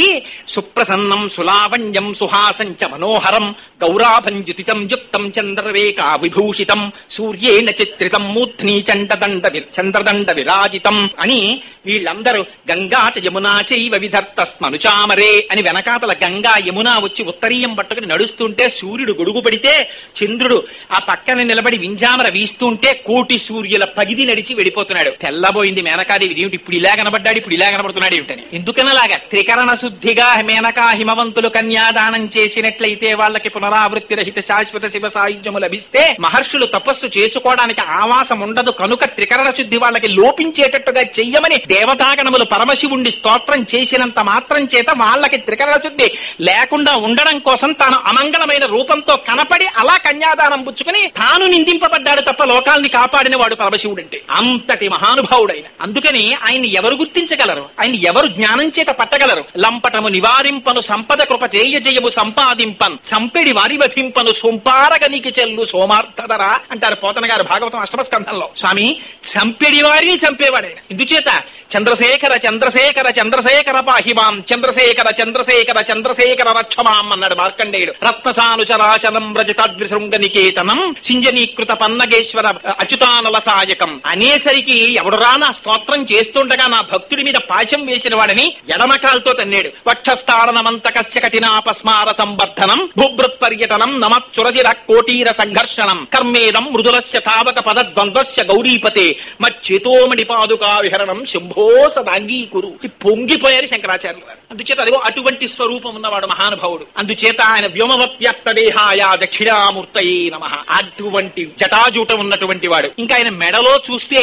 సుప్రసన్నం సులావణ్యం సుహాసంచ మనోహరం గౌరాభంజుతితం యుక్తం చంద్రరేఖా విభూషితం సూర్యేణ చిత్రితం మూర్ధ్ని చంద్రదండ విరాజితం అని వీళ్ళందరూ గంగా చ యమునా చైవ విధర్తస్మను చామరే అని వెనకాతల గంగా యమున వచ్చి ఉత్తరీయం పట్టుకుని నడుస్తుంటే సూర్యుడు గొడుగు పడితే చంద్రుడు ఆ పక్కన నిలబడి వింజామర వీస్తుంటే కోటి సూర్యుల పగిది నడిచి వెళ్ళిపోతున్నాడు. తెల్లబోయింది మేనకాదేవి. ఏమిటి ఇప్పుడు ఇలా కనబడ్డాడు, ఇప్పుడు ఇలా కనబడుతున్నాడు ఏమిటని. ఎందుకనలాగా త్రికరణ శుద్ధిగా మేనకా హిమవంతులు కన్యాదానం చేసినట్లయితే వాళ్ళకి పునరావృత్తి రహిత శాశ్వత శివ సాయుధ్యము లభిస్తే మహర్షులు తపస్సు చేసుకోవడానికి ఆవాసం ఉండదు కనుక త్రికరణ శుద్ధి వాళ్ళకి లోపించేటట్టుగా చెయ్యమని దేవతాగణములు పరమశివుణ్ణి స్తోత్రం చేసినంత మాత్రం చేత వాళ్ళకి త్రికరణ శుద్ధి లేకుండా ఉండడం కోసం తాను అమంగళమైన రూపంతో కనపడి అలా కన్యాదానం పుచ్చుకుని తాను నిందింపబడ్డాడు తప్ప లోకాల్ని కాపాడిన వాడు పరమశివుడంటే. అంతటి మహానుభావుడైన. అందుకని ఆయన్ని ఎవరు గుర్తించగలరు? ఆయన ఎవరు జ్ఞానం చేత పట్టగలరు? లంపటము నివారింపను సంపద కృప చేయ జయము సంపాదింపన్ సంపెడి వారి వధింపను సొంపారగనికి చెల్లు సోమార్థదరా అంటారు పోతన గారు భాగవతం అష్టమ స్కంధంలో. స్వామి చంపెడి వారిని చంపేవాడైన. ఇందుచేత చంద్రశేఖర చంద్రశేఖర చంద్రశేఖర పాహిమాం చంద్రశేఖర చంద్రశేఖర చంద్రశేఖర రక్షమాం అన్నాడు మార్కండేయుడు. రత్నచానుచరాచలం రజతాద్రిశృంగనికేతనం సింజనీకృత పన్నగేశ్వర అచ్యుతానల సాయకం అనేసరికి ఎవడురా నా స్తోత్రం చేస్తుండగా నా భక్తుడి మీద పాశం వేసిన వాడని ఎడమకాలతో తన్నాడు. వక్షస్థానమంతకస్య కఠినాపస్మార సంవర్ధనం భూభృత్ పర్యటనం నమచ్చురజిర కోటీర సంఘర్షణం కర్మేదం మృదులస్య తావక పదద్వంద్వస్య గౌరీపతే మచ్చేతోమణి పాదుకా విహరణం శంభో సదాంగీకురు. పొంగిపోయారు శంకరాచార్యులు గారు. అందుచేత అదిగో అటువంటి స్వరూపం ఉన్నవాడు మహానుభావుడు. అందుచేత ఆయన వ్యోమవప్య సమస్తదేహాయ దక్షిణామూర్తయే నమః. అటువంటి జటాజూటం ఉన్నటువంటి వాడు. ఇంకా ఆయన మెడలో చూస్తే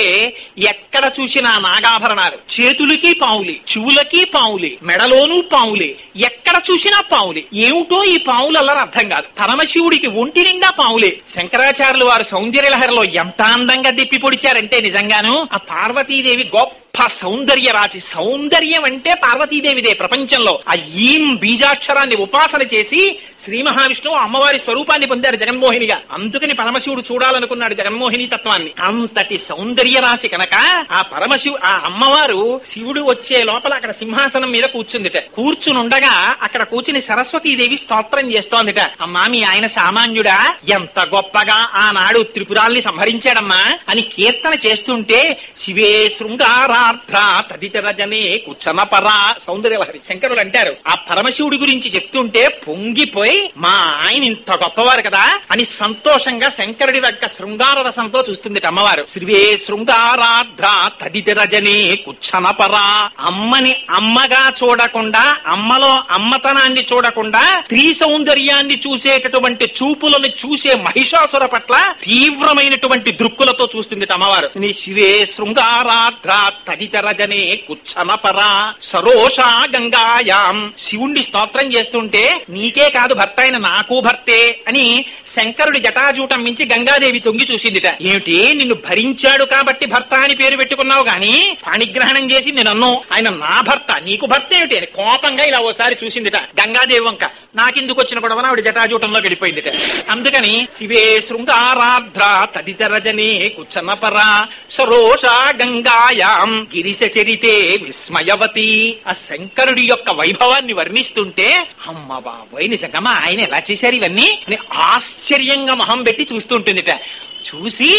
ఎక్కడ చూసినా నాగాభరణాలు, చేతులకి పావులే, చెవులకి పావులే, మెడలోనూ పావులే, ఎక్కడ చూసినా పావులే. ఏమిటో ఈ పావులు అల్లరి అర్థం కాదు. పరమశివుడికి ఒంటి నిండా పావులే. శంకరాచార్యులు వారు సౌందర్యలహరిలో ఎంత అందంగా దిప్పి పొడిచారంటే నిజంగాను ఆ పార్వతీదేవి గొప్ప సౌందర్య రాశి. సౌందర్యం అంటే పార్వతీదేవిదే ప్రపంచంలో. ఆ ఈం బీజాక్షరాన్ని ఉపాసన చేసి శ్రీ మహావిష్ణువు అమ్మవారి స్వరూపాన్ని పొందారు జగన్మోహినిగా. అందుకని పరమశివుడు చూడాలనుకున్నాడు జగన్మోహిని తత్వాన్ని. అంతటి సౌందర్య రాశి కనుక ఆ ఆ అమ్మవారు శివుడు వచ్చే లోపల అక్కడ సింహాసనం మీద కూర్చుందిట. కూర్చునుండగా అక్కడ కూర్చుని సరస్వతీదేవి స్తోత్రం చేస్తోందిట. అమ్మా, మీ ఆయన సామాన్యుడా, ఎంత గొప్పగా ఆనాడు త్రిపురాల్ని సంహరించాడమ్మా అని కీర్తన చేస్తుంటే శివే శృంగారార్ధ తదితర జనే కుచ్చనపరా సౌందర్యలహరి. శంకరులు అంటారు ఆ పరమశివుడి గురించి చెప్తుంటే పొంగిపోయి మా ఆయన ఇంత గొప్పవారు కదా అని సంతోషంగా శంకరుడి యొక్క శృంగార రసంతో చూస్తుంది అమ్మవారు. శ్రీవే శృంగారార్ధ తదితర జనే కుచ్చనపరా. అమ్మని అమ్మగా చూడకుండా, అమ్మలో అమ్మతనాన్ని చూడకుండా స్త్రీ సౌందర్యాన్ని చూసేటటువంటి చూపులను చూసే మహిషాసుర పట్ల తీవ్రమైనటువంటి దృక్కులతో చూస్తుంది అమ్మవారు. శివే శృంగారార్ధ తదితర జనే కుచ్చనపరా సరోషా గంగాయాం. శివుణ్ణి స్తోత్రం చేస్తుంటే నీకే కాదు భర్త అయిన నాకు భర్తే అని శంకరుడి జటాజూటం మించి గంగాదేవి తొంగి చూసిందిట. ఏమిటి, నిన్ను భరించాడు కాబట్టి భర్త అని పేరు పెట్టుకున్నావు గాని పాణిగ్రహణం చేసి నేను అన్ను ఆయన నా భర్త, నీకు భర్త ఏమిటి అని కోపంగా ఇలా ఓసారి చూసిందిట గంగాదేవి వంక. నాకెందుకు వచ్చిన గొడవన ఆవిడ జటాజూటంలో గడిపోయిందిట. అందుకని శివే శృంగారార్ధ్ర తదితర జనే కుచ్చనపరా సరోషా గంగాయాం గిరిశ చరితే విస్మయవతి. ఆ శంకరుడి యొక్క వైభవాన్ని వర్ణిస్తుంటే అమ్మ బాబోయ్ నిజంగా ఆయన ఎలా చేశారు ఇవన్నీ అని ఆశ్చర్యంగా మొహం పెట్టి చూస్తూ ఉంటుందిట. చూసి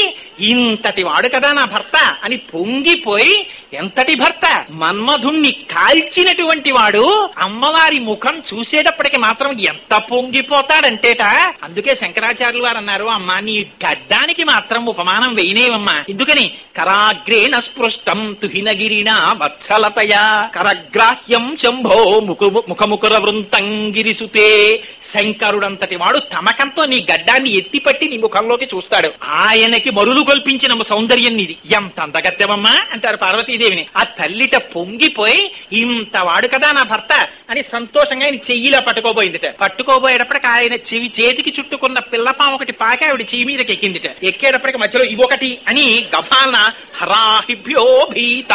ఇంతటి వాడు కదా నా భర్త అని పొంగిపోయి, ఎంతటి భర్త, మన్మధుణ్ణి కాల్చినటువంటి వాడు అమ్మవారి ముఖం చూసేటప్పటికి మాత్రం ఎంత పొంగిపోతాడంటేట. అందుకే శంకరాచార్యులు వారు అన్నారు, అమ్మా నీ గడ్డానికి మాత్రం ఉపమానం వేయనేవమ్మా. ఎందుకని కరాగ్రేణ స్పృష్టం తుహినగిరిన వత్సలతయా కరగ్రాహ్యం శంభో ముఖముకుర వృంతం గిరిసుతే. శంకరుడంతటి వాడు తమకంతో నీ గడ్డాన్ని ఎత్తిపట్టి నీ ముఖంలోకి చూస్తాడు. ఆయనకి మరులు కల్పించిన సౌందర్యం నీది, ఎంత అందగత్తెవమ్మా అంటారు పార్వతీదేవిని. ఆ తల్లిట పొంగిపోయి ఇంత వాడు కదా నా భర్త అని సంతోషంగా ఆయన చెయ్యిలా పట్టుకోబోయిందిట. పట్టుకోబోయేటప్పటికి ఆయన చెవి చేతికి చుట్టుకున్న పిల్లపాము ఒకటి పాకి ఆవిడ చెయ్యి మీదకి ఎక్కిందిట. ఎక్కేటప్పటికి మధ్యలో ఇవొకటి అని గభాలన హరాహిభ్యో భీత.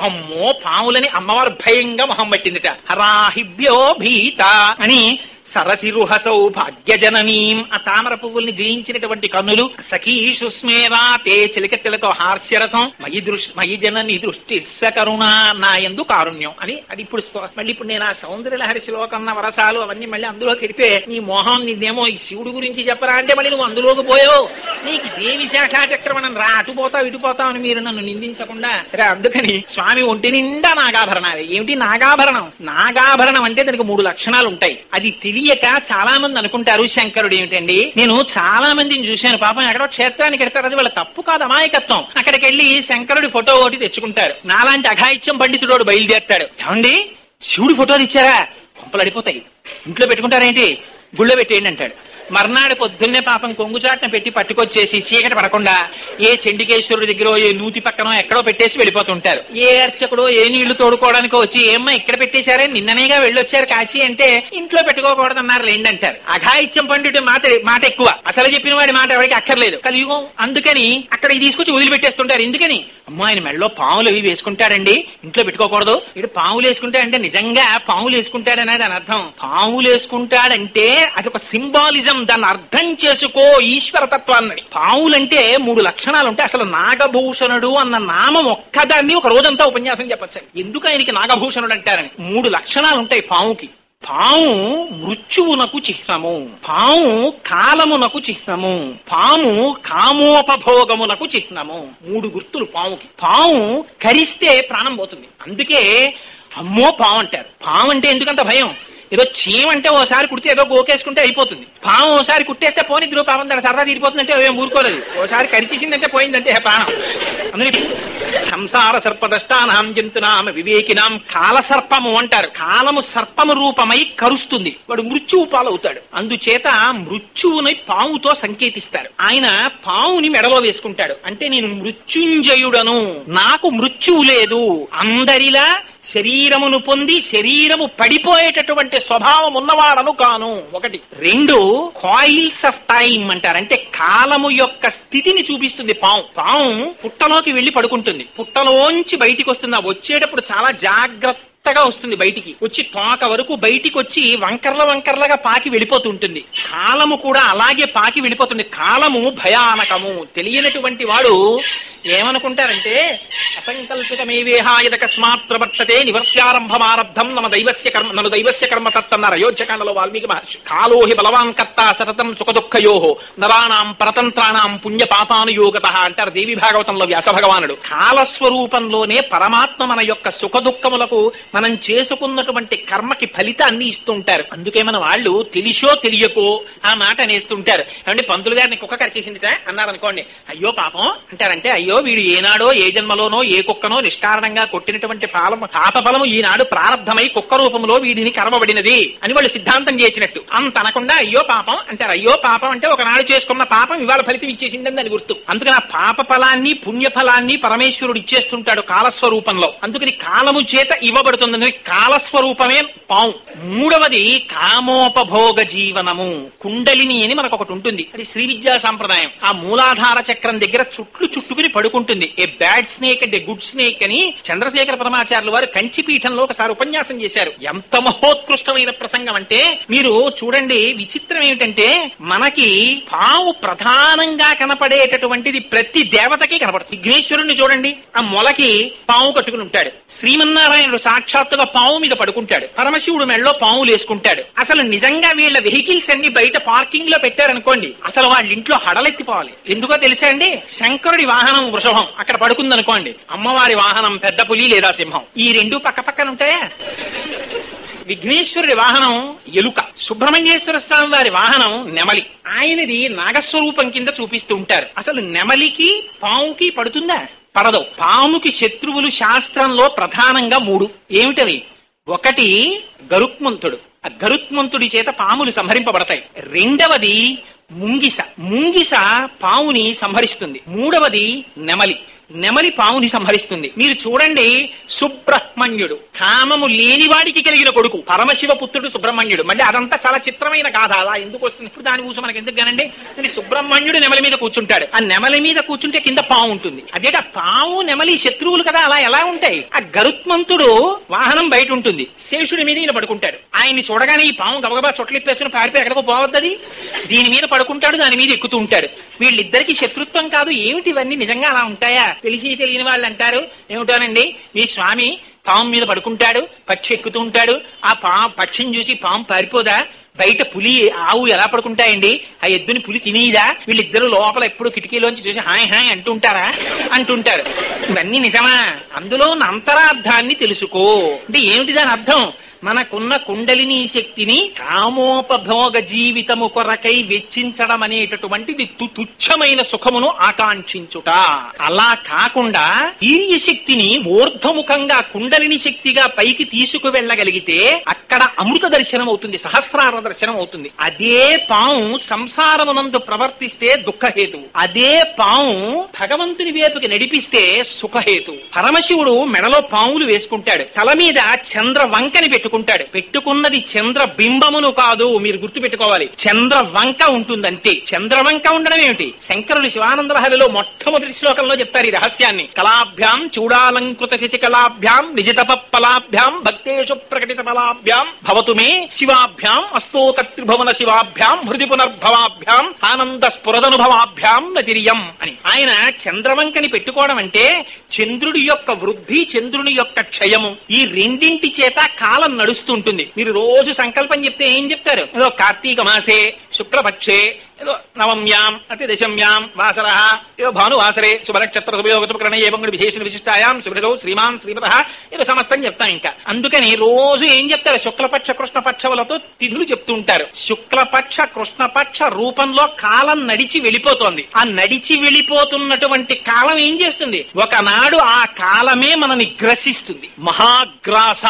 అమ్మో, పాములని అమ్మవారు భయంగా మొహం పట్టిందిట. హరాహిభ్యో భీత అని సరసిరుహసౌ భాగ్యజననీం. ఆ తామర పువ్వుల్ని జయించినటువంటి కన్నులు. సఖీషుస్మేవా తే చిలికెత్తెలతో హాస్యరసం మయి జనని దృష్టి కరుణ నా యందు కారుణ్యం అని. అది ఇప్పుడు మళ్ళీ ఇప్పుడు నేను ఆ సౌందర్యలహరి శ్లోకం వరసాలు అవన్నీ మళ్ళీ అందులోకి పెడితే నీ మోహం నిన్నేమో ఈ శివుడు గురించి చెప్పరా అంటే మళ్ళీ నువ్వు అందులోకి పోయావు. నీకు దేవి శాఖా చక్రమణం రా, అటుపోతావు ఇటుపోతావు అని మీరు నన్ను నిందించకుండా. సరే, అందుకని స్వామి ఒంటి నిండా నాగాభరణాలు. ఏమిటి నాగాభరణం? నాగాభరణం అంటే దానికి 3 లక్షణాలు ఉంటాయి. అది తెలియక చాలా మంది అనుకుంటారు శంకరుడు ఏమిటండి. నేను చాలా మందిని చూశాను, పాపం ఎక్కడో క్షేత్రానికి వెళ్తారు, అది వాళ్ళ తప్పు కాదు, అమాయకత్వం. అక్కడికి వెళ్లి శంకరుడి ఫోటో ఒకటి తెచ్చుకుంటారు. నాలాంటి అఘాయిత్యం పండితుడు బయలుదేరతాడు. ఏమండి శివుడి ఫోటోలు ఇచ్చారా? కొంపలు అడిపోతాయి, ఇంట్లో పెట్టుకుంటారేంటి, గుళ్ళో పెట్టేయండి అంటాడు. మర్నాడు పొద్దున్నే పాపం కొంగుచాట్న పెట్టి పట్టుకొచ్చేసి చీకటి పడకుండా ఏ చండికేశ్వరుడి దగ్గర ఏ నూతి పక్కనో ఎక్కడో పెట్టేసి వెళ్ళిపోతుంటారు. ఏ అర్చకుడో ఏ నీళ్లు తోడుకోవడానికి వచ్చి ఏమ్మా ఇక్కడ పెట్టేశారే, నిన్ననేగా వెళ్ళొచ్చారు కాశీ అంటే ఇంట్లో పెట్టుకోకూడదన్నారు లేండి అంటారు. అఘాయిత్యం పండితుడి మాట ఎక్కువ, అసలు చెప్పిన వాడి మాట ఎవరికి అక్కర్లేదు, కలియుగం. అందుకని అక్కడికి తీసుకొచ్చి వదిలిపెట్టేస్తుంటారు. ఎందుకని? అమ్మా ఆయన మెళ్ళలో పాములు అవి వేసుకుంటాడండి, ఇంట్లో పెట్టుకోకూడదు. ఇటు పాములు వేసుకుంటాడంటే నిజంగా పాములు వేసుకుంటాడనేది అని అర్థం. పాములు వేసుకుంటాడంటే అదొక సింబాలిజం, దాన్ని అర్థం చేసుకో ఈశ్వర తత్వాన్ని. పావులంటే 3 లక్షణాలు ఉంటాయి. అసలు నాగభూషణుడు అన్న నామం ఒక్కదాన్ని ఒక రోజంతా ఉపన్యాసం చెప్పచ్చు, ఎందుకు ఆయనకి నాగభూషణుడు అంటారని. 3 లక్షణాలు ఉంటాయి పావుకి. పాము మృత్యువునకు చిహ్నము, పాము కాలమునకు చిహ్నము, పాము కామోపభోగమునకు చిహ్నము. 3 గుర్తులు పాముకి. పాము కరిస్తే ప్రాణం పోతుంది, అందుకే అమ్మో పాము అంటారు. పాము అంటే ఎందుకంత భయం? ఏదో చీమంటే ఓసారి కుడితే ఏదో గోకేసుకుంటే అయిపోతుంది. పాము ఓసారి కుట్టేస్తే పోని పాపం దాని సరదా తీరిపోతుందంటే ఏం ఊరుకోలేదు. ఓసారి కరిచేసిందంటే పోయిందంటే ప్రాణం. అందుకని సంసార సర్పదష్టానాం జంతునాం వివేకినాం కాలసర్పము అంటారు. కాలము సర్పము రూపమై కరుస్తుంది, వాడు మృత్యువు పాలవుతాడు. అందుచేత మృత్యువుని పాముతో సంకేతిస్తారు. ఆయన పావుని మెడలో వేసుకుంటాడు. అంటే నేను మృత్యుంజయుడను, నాకు మృత్యువు లేదు, అందరిలా శరీరమును పొంది శరీరము పడిపోయేటటువంటి స్వభావం ఉన్నవాడను కాను. ఒకటి. రెండు, కాయిల్స్ ఆఫ్ టైం అంటారు. అంటే కాలము యొక్క స్థితిని చూపిస్తుంది పాము. పాము పుట్టలోకి వెళ్లి పడుకుంటుంది, పుట్టలోంచి బయటికి వస్తుంది. వచ్చేటప్పుడు చాలా జాగ్రత్తగా వస్తుంది, బయటికి వచ్చి తోక వరకు బయటికి వచ్చి వంకర్లగా పాకి వెళ్ళిపోతుంటుంది. కాలము కూడా అలాగే పాకి వెళ్ళిపోతుంది. కాలము భయానకము. తెలియనటువంటి వాడు ఏమనుకుంటారంటే అసంకల్పితమేవేహాయదకస్మాత్ ప్రవర్తతే నివర్త్యారంభమారబ్ధం నను దైవస్య కర్మ తత్తన్నారు అయోధ్యకాండలో వాల్మీకి మహర్షి. కాలోహి బలవాన్ కర్త సతతం సుఖ దుఃఖయోహో నరాణాం పరతంత్రాణాం పుణ్య పాపానుయోగత అంటారు దేవి భాగవతంలో వ్యాస భగవానుడు. కాలస్వరూపంలోనే పరమాత్మ మన యొక్క సుఖ దుఃఖములకు మనం చేసుకున్నటువంటి కర్మకి ఫలితాన్ని ఇస్తుంటారు. అందుకే మన వాళ్ళు తెలిసో తెలియకో ఆ మాట అనేస్తుంటారు. ఏమంటే పంతులు గారిని కుక్క కరిచేసింది అన్నారు అనుకోండి, అయ్యో పాపం అంటారంటే, అయ్యో వీడు ఏనాడో ఏ జన్మలోనో ఏ కుక్కనో నిష్కారణంగా కొట్టినటువంటి పాప ఫలము ఈనాడు ప్రారంధమై కుక్క రూపంలో వీడిని కర్మబడినది అని వాళ్ళు సిద్ధాంతం చేసినట్టు. అంత అనకుండా అయ్యో పాపం అంటారు. అయ్యో పాపం అంటే ఒకనాడు చేసుకున్న పాపం ఇవాళ ఫలితం ఇచ్చేసిందని దాని గుర్తు. అందుకని ఆ పాప ఫలాన్ని పుణ్య ఫలాన్ని పరమేశ్వరుడు ఇచ్చేస్తుంటాడు కాలస్వరూపంలో. అందుకని కాలము చేత ఇవ్వబడుతుంది. కాలస్వరూపమే పాము. మూడవది కామోపభోగ జీవనము. కుండలిని అని మనకు ఒకటి ఉంటుంది, అది శ్రీ విద్యా సాంప్రదాయం. ఆ మూలాధార చక్రం దగ్గర చుట్టుకుని పడుకుంటుంది. ఏ bad snake and a good snake అని చంద్రశేఖర పరమాచార్యులు వారు కంచిపీఠంలో ఒకసారి ఉపన్యాసం చేశారు. ఎంత మహోత్కృష్టమైన ప్రసంగం అంటే మీరు చూడండి. విచిత్రం ఏమిటంటే మనకి పాము ప్రధానంగా కనపడేటటువంటిది ప్రతి దేవతకి కనపడుతుంది. విఘ్నేశ్వరుణ్ణి చూడండి, ఆ మొలకి పాము కట్టుకుని ఉంటాడు. శ్రీమన్నారాయణుడు సాక్షాత్తుగా పాము మీద పడుకుంటాడు. పరమశివుడు మెడలో పాములు వేసుకుంటాడు. అసలు నిజంగా వీళ్ళ వెహికల్స్ అన్ని బయట పార్కింగ్ లో పెట్టారనుకోండి, అసలు వాళ్ళ ఇంట్లో హడలెత్తిపోవాలి. ఎందుకో తెలుసా అండి? శంకరుడి వాహనం వృషభం అక్కడ పడుకుందనుకోండి, అమ్మవారి వాహనం పెద్ద పులి లేదా సింహం. ఈ రెండు పక్క పక్కన ఉంటాయా? విఘ్నేశ్వరుడి వాహనం ఎలుక, సుబ్రహ్మణ్యేశ్వర స్వామి వారి వాహనం నెమలి. ఆయనది నాగస్వరూపం కింద చూపిస్తూ ఉంటారు. అసలు నెమలికి పాముకి పడుతుందా? పడదు. పాముకి శత్రువులు శాస్త్రంలో ప్రధానంగా మూడు. ఏమిటవి? ఒకటి గరుత్మంతుడు, ఆ గరుత్మంతుడి చేత పాములు సంహరింపబడతాయి. రెండవది ముంగిస, ముంగిస పాముని సంహరిస్తుంది. మూడవది నెమలి, నెమలి పాముని సంహరిస్తుంది. మీరు చూడండి, సుబ్రహ్మణ్యుడు కామము లేనివాడికి కలిగిన కొడుకు, పరమశివ పుత్రుడు సుబ్రహ్మణ్యుడు. మళ్ళీ అదంతా చాలా చిత్రమైన గాథ. అలా ఎందుకు వస్తుంది? ఇప్పుడు దాని కూర్చో మనకి ఎందుకు కానండి. సుబ్రహ్మణ్యుడు నెమలి మీద కూర్చుంటాడు. ఆ నెమలి మీద కూర్చుంటే కింద పాము ఉంటుంది. అదే పాము నెమలి శత్రువులు కదా, అలా ఎలా ఉంటాయి? ఆ గరుత్మంతుడు వాహనం బయట ఉంటుంది, శేషుడి మీద ఈయన పడుకుంటాడు. ఆయన్ని చూడగానే ఈ పాము గబగబా చొట్లిప్పేసుకుని పారిపోయి ఎక్కడికో పోవద్దది. దీని మీద పడుకుంటాడు, దాని మీద ఎక్కుతూ ఉంటాడు. వీళ్ళిద్దరికి శత్రుత్వం కాదు. ఏమిటి ఇవన్నీ? నిజంగా అలా ఉంటాయా? తెలిసి తెలియని వాళ్ళు అంటారు, ఏమిటోనండి మీ స్వామి పాము మీద పడుకుంటాడు, పక్షి ఎక్కుతూ ఉంటాడు, ఆ పక్షిని చూసి పాము పారిపోదా? బయట పులి ఆవు ఎలా పడుకుంటాయండి? ఆ ఎద్దుని పులి తినేదా? వీళ్ళిద్దరు లోపల ఎప్పుడు కిటికీలోంచి చూసి హాయ్ హాయ్ అంటుంటారా? అంటుంటారు. ఇవన్నీ నిజమా? అందులో ఉన్న అంతరార్థాన్ని తెలుసుకో. అంటే ఏమిటి దాని అర్థం? మనకున్న కుండలిని శక్తిని కామోపభోగ జీవితము కొరకై వెచ్చించడం అనేటటువంటిది తుచ్చమైన సుఖమును ఆకాంక్షించుట. అలా కాకుండా వీర్య శక్తిని ఊర్ధముఖంగా కుండలిని శక్తిగా పైకి తీసుకువెళ్ళగలిగితే అక్కడ అమృత దర్శనం అవుతుంది, సహస్రార దర్శనం అవుతుంది. అదే పాము సంసారమునందు ప్రవర్తిస్తే దుఃఖహేతు, అదే పాము భగవంతుని వైపుకి నడిపిస్తే సుఖహేతు. పరమశివుడు మెడలో పాములు వేసుకుంటాడు, తల మీద చంద్ర వంకని పెట్టుకున్నది చంద్ర బింబమును కాదు. మీరు గుర్తు పెట్టుకోవాలి, చంద్ర వంక ఉంటుందంతే. చంద్రవంక ఉండడం ఏమిటి? శంకరుడు శివానందలహరిలో మొట్టమొదటి శ్లోకంలో చెప్తారు ఈ రహస్యాన్ని. కళాభ్యాం చూడాలంకృత శశికళాభ్యాం నిజతప ఫలాభ్యాం భక్తేషు ప్రకటిత ఫలాభ్యాం భవతు మే శివాభ్యాం అస్తోక త్రిభువన శివాభ్యాం హృది పునర్భవాభ్యాం ఆనంద స్ఫురదనుభవాభ్యాం నతిరియం అని. ఆయన చంద్రవంకని పెట్టుకోవడం అంటే చంద్రుడి యొక్క వృద్ధి, చంద్రుని యొక్క క్షయము, ఈ రెండింటి చేత కాలం నడుస్తుంటుంది. మీరు రోజు సంకల్పం చెప్తే ఏం చెప్తారు? ఏదో కార్తీక మాసే శుక్లపక్షే ఏదో నవమ్యాం అంటే దశమ్యాం వాసర ఏదో భానువాసరే శుభనక్షత్ర శుభయోగతుపకరణ ఏవంగుడి విశేషణ విశిష్టాయాం శుభ్రతో శ్రీమాన్ శ్రీమత ఏదో సమస్తం చెప్తాం. ఇంకా అందుకని రోజు ఏం చెప్తారు? శుక్లపక్ష కృష్ణపక్షములతో తిథులు చెప్తూ ఉంటారు. శుక్లపక్ష కృష్ణపక్ష రూపంలో కాలం నడిచి వెళ్ళిపోతోంది. ఆ నడిచి వెళ్ళిపోతున్నటువంటి కాలం ఏం చేస్తుంది? ఒకనాడు ఆ కాలమే మనని గ్రసిస్తుంది. మహాగ్రాస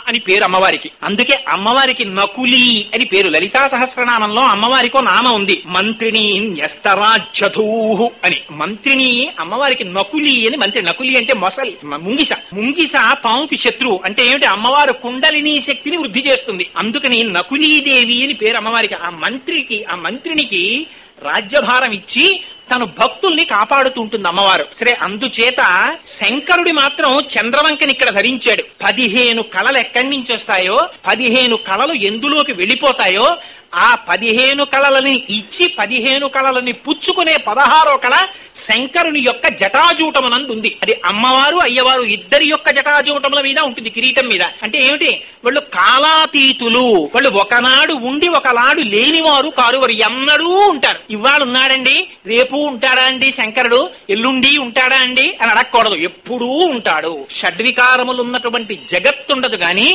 అని పేరు అమ్మవారికి. అందుకే అమ్మవారికి నకులి అని పేరు. లలితా సహస్రనామంలో అమ్మవారికో నామ ఉంది, మంత్రిని న్యస్తరాజ్యధూహు అని. మంత్రిని అమ్మవారికి నకులి అని మంత్రి. నకులి అంటే మొసలి, ముంగిస. ముంగిస పాముకి శత్రువు. అంటే ఏమిటి? అమ్మవారు కుండలిని శక్తిని వృద్ధి చేస్తుంది. అందుకని నకులీదేవి అని పేరు అమ్మవారికి. ఆ మంత్రినికి రాజ్యభారం ఇచ్చి తను భక్తుల్ని కాపాడుతుంటుంది అమ్మవారు. సరే, అందుచేత శంకరుడి మాత్రం చంద్రవంకని ఇక్కడ ధరించాడు. 15 కళలు ఎక్కడి నుంచి వస్తాయో, 15 కళలు ఎందులోకి వెళ్ళిపోతాయో, ఆ 15 కళలని ఇచ్చి 15 కళలని పుచ్చుకునే 16వ కళ శంకరుని యొక్క జటాజూటమునందు ఉంది. అది అమ్మవారు అయ్యవారు ఇద్దరి యొక్క జటాజూటముల మీద ఉంటుంది, కిరీటం మీద. అంటే ఏమిటి? వాళ్ళు కాలాతీతులు. వాళ్ళు ఒకనాడు ఉండి ఒకనాడు లేనివారు కారు. వారు ఎన్నడూ ఉంటారు. ఇవాళ ఉన్నాడండి, రేపు ఉంటాడా అండి శంకరుడు, ఎల్లుండి ఉంటాడా అండి అని అడగకూడదు. ఎప్పుడూ ఉంటాడు. షడ్వికారములు ఉన్నటువంటి జగత్తుండదు గాని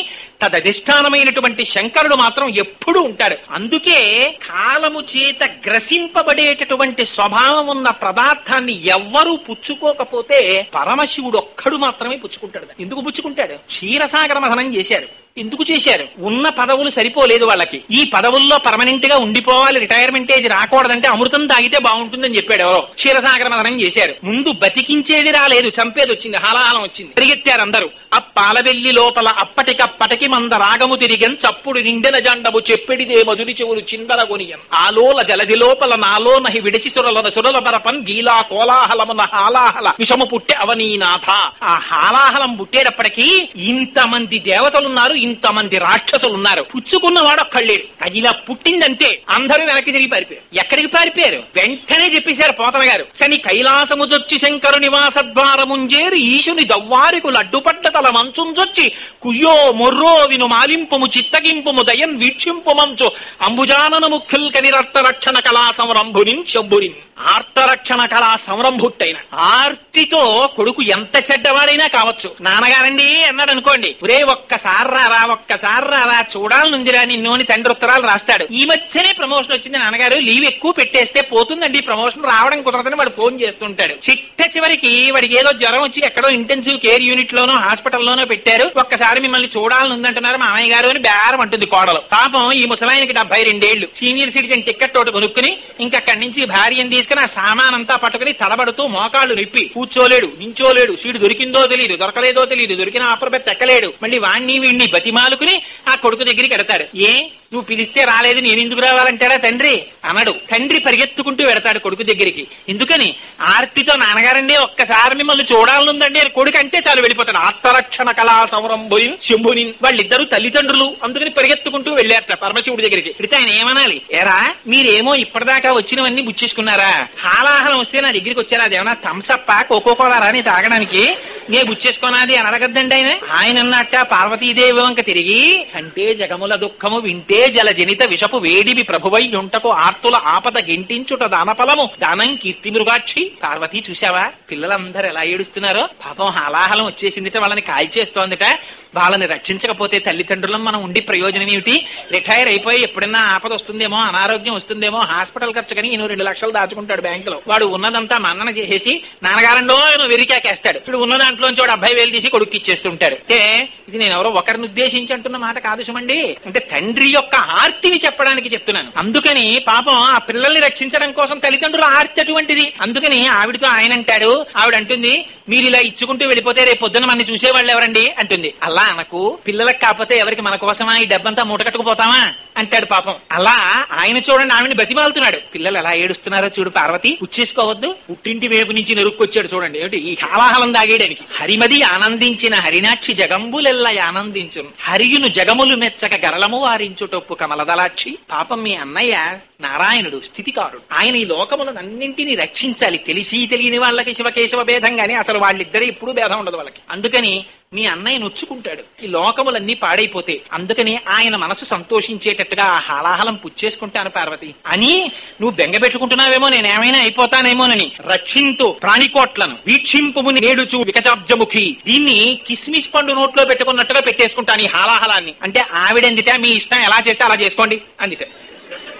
తదధిష్టానమైనటువంటి శంకరుడు మాత్రం ఎప్పుడూ ఉంటాడు. అందుకే కాలము చేత గ్రసింపబడేటటువంటి స్వభావం ఉన్న పదార్థాన్ని ఎవ్వరూ పుచ్చుకోకపోతే పరమశివుడు ఒక్కడు మాత్రమే పుచ్చుకుంటాడు. ఎందుకు పుచ్చుకుంటాడు? క్షీరసాగర మథనం చేశారు. ఎందుకు చేశారు? ఉన్న పదవులు సరిపోలేదు వాళ్ళకి. ఈ పదవుల్లో పర్మనెంట్ గా ఉండిపోవాలి, రిటైర్మెంట్ ఏది రాకూడదంటే అమృతం తాగితే బాగుంటుందని చెప్పాడు ఎవరో. క్షీరసాగర మథనం చేశారు. ముందు బతికించేది రాలేదు, చంపేది వచ్చింది, హాలాహలం వచ్చింది. పరిగెత్తారు అందరూ. ఆ పాలవెల్లి లోపల అప్పటికప్పటికి మంద రాగము తిరిగన్ చప్పుడు నిండెన జండము చెప్పెడిదే మధురి చెవులు చిందర కొనియన్ ఆలోల జలది లోపల నాలో నహి విడిచి సురలన సురల బరపన్ గీలా కోలాహలమున హాలాహల విషము పుట్టె అవనీనాథ. ఆ హాలాహలం పుట్టేటప్పటికీ ఇంతమంది దేవతలున్నారు, ఇంతమంది రాక్షసులున్నారు. పుచ్చుకున్నవాడు ఒక్కళ్ళేరు. అది ఇలా పుట్టిందంతే అందరూ వెనక్కి తిరిగి పారిపోయారు. ఎక్కడికి పారిపోయారు? వెంటనే చెప్పేశారు పోతన గారు. శని కైలాసముజొచ్చి శంకరు నివాసద్వారముంజేరు ఈశుని దవ్వారికులు అడ్డుపడ్డ తల మంచుంజొచ్చి కుయ్యో మొర్రో విను మాలింపుము చిత్తగింపుము దయన్ వీక్షింపు మంచు అంబుజానన ముఖ్యుల్ కనిరర్త రక్షణ కళా సంరంభునిన్ శంభునిన్. ఆర్తరక్షణ కళా సంరంభుట్టైన ఆర్తితో కొడుకు ఎంత చెడ్డవాడైనా కావచ్చు, నాన్నగారండి అన్నాడు అనుకోండి, ఒరే ఒక్కసారి రారా చూడాలనుందిరా నిన్ను అని తండ్రి ఉత్తరాలు రాస్తాడు. ఈ మధ్యనే ప్రమోషన్ వచ్చింది నాన్నగారు, లీవ్ ఎక్కువ పెట్టేస్తే పోతుందండి, ప్రమోషన్ రావడం కుదరదని వాడు ఫోన్ చేస్తుంటాడు. చిట్ట చివరికి వాడికి ఏదో జ్వరం వచ్చి ఎక్కడో ఇంటెన్సివ్ కేర్ యూనిట్ లోనో హాస్పిటల్లోనో పెట్టారు. ఒక్కసారి మిమ్మల్ని చూడాలనుందంటున్నారు మామయ్య గారు అని బేరం అంటుంది కోడలు. పాపం ఈ ముసలాయనకి 72 ఏళ్లు. సీనియర్ సిటిజన్ టికెట్ ఒకటి కొనుక్కుని ఇంకక్కడి నుంచి భార్యను తీసుకుని ఆ సామానంతా పట్టుకుని తడబడుతూ మోకాళ్లు నిప్పి కూర్చోలేడు, నించోలేడు. సీటు దొరికిందో తెలియదు, దొరకలేదో తెలియదు, దొరికిన ఆపరబెత్త ఎక్కలేడు. మళ్ళీ వాణ్ణి వీణ్ణి బతిమాలుకుని ఆ కొడుకు దగ్గరికి ఎడతాడు. ఏ నువ్వు పిలిస్తే రాలేదు, నేను ఎందుకు రావాలంటారా తండ్రి అనడు. తండ్రి పరిగెత్తుకుంటూ వెడతాడు కొడుకు దగ్గరికి. ఎందుకని? ఆర్తితో నాన్నగారండి ఒక్కసారి మిమ్మల్ని చూడాలనుందండి అని కొడుకు అంటే చాలు వెళ్ళిపోతాడు. ఆత్మరక్షణ కళా సంరంభుని శంభుని. వాళ్ళిద్దరూ తల్లిదండ్రులు, అందుకని పరిగెత్తుకుంటూ వెళ్ళారట పరమశివుడి దగ్గరికి. అయితే ఆయన ఏమనాలి? ఎరా మీరేమో ఇప్పటిదాకా వచ్చినవన్నీ బుచ్చేసుకున్నారా? హాలాహలం వస్తే నా దగ్గరికి వచ్చారా? అదేమన్నా థమ్సప్ప కోకోకోలారా అని తాగడానికి నే బుచ్చేసుకోనాది అని అడగద్దండి ఆయన అన్నట్ట. పార్వతీదేవి వంక తిరిగి అంటే జగముల దుఃఖము వింటే జల జనిత విషపు వేడివి ప్రభువై ఉంటకు ఆర్తుల ఆపద గింటించుట దానఫలము దానం కీర్తి మృగాక్షి. పార్వతి చూసావా పిల్లలందరూ ఎలా ఏడుస్తున్నారో? పాపం హాలాహలం వచ్చేసిందిట, వాళ్ళని కాల్చేస్తోందిట. వాళ్ళని రక్షించకపోతే తల్లిదండ్రులను మనం ఉండి ప్రయోజనం ఏమిటి? రిటైర్ అయిపోయి ఎప్పుడైనా ఆపద వస్తుందేమో, అనారోగ్యం వస్తుందేమో, హాస్పిటల్ ఖర్చు కానీ ఈయన 2 లక్షలు దాచుకుంటాడు బ్యాంకులో. వాడు ఉన్నదంతా మన్నన చేసేసి నాన్నగారండో వెరికాకేస్తాడు. ఇప్పుడు ఉన్న దాంట్లోంచి వాడు 70,000 తీసి కొడుకు ఇచ్చేస్తుంటాడు. అంటే ఇది నేను ఎవరో ఒకరిని ఉద్దేశించి అంటున్న మాట కాదు సుమండి, అంటే తండ్రి యొక్క ఆర్తిని చెప్పడానికి చెప్తున్నాను. అందుకని పాపం ఆ పిల్లల్ని రక్షించడం కోసం తల్లిదండ్రుల ఆర్తి అటువంటిది. అందుకని ఆవిడతో ఆయన అంటాడు, ఆవిడ అంటుంది మీరు ఇలా ఇచ్చుకుంటూ వెళ్ళిపోతే రేపు పొద్దున మనని చూసేవాళ్ళు ఎవరండి అంటుంది. అలా అనకు, పిల్లలకు కాకపోతే ఎవరికి మన కోసమా ఈ డబ్బంతా మూట కట్టుకుపోతామా? అంటాడు పాపం. అలా ఆయన చూడండి ఆవిడని బతిమాలుతున్నాడు. పిల్లలు ఎలా ఏడుస్తున్నారో చూడు పార్వతి, పుచ్చేసుకోవద్దు, పుట్టింటి వైపు నుంచి నెరుక్కొచ్చాడు చూడండి. ఏమిటి ఈ హాలాహలం దాగేయడానికి. హరిమది ఆనందించిన హరినాక్షి జగంబులెల్ల ఆనందించును, హరియును జగములు మెచ్చక గరళము వారించుటొప్పు కమలదలాక్షి. పాపం మీ అన్నయ్య నారాయణుడు స్థితికారుడు. ఆయన ఈ లోకములనన్నింటినీ రక్షించాలి. తెలిసి తెలియని వాళ్ళకి శివకేశవ భేదం గాని అసలు వాళ్ళిద్దరే ఎప్పుడూ భేదం ఉండదు వాళ్ళకి. అందుకని మీ అన్నయ్య నొచ్చుకుంటాడు ఈ లోకములన్నీ పాడైపోతే. అందుకని ఆయన మనసు సంతోషించేటట్టుగా ఆ హాలాహలం పుచ్చేసుకుంటాను పార్వతి అని నువ్వు బెంగ పెట్టుకుంటున్నావేమో, నేనేమైనా అయిపోతానేమోనని. రక్షింతు ప్రాణికోట్లను వీక్షింపుము నేడుచు వికచాబ్జముఖి. దీన్ని కిస్మిస్ పండు నోట్లో పెట్టుకున్నట్టుగా పెట్టేసుకుంటాను ఈ హాలాహలాన్ని. అంటే ఆవిడందితే మీ ఇష్టం, ఎలా చేస్తే అలా చేసుకోండి అందితే.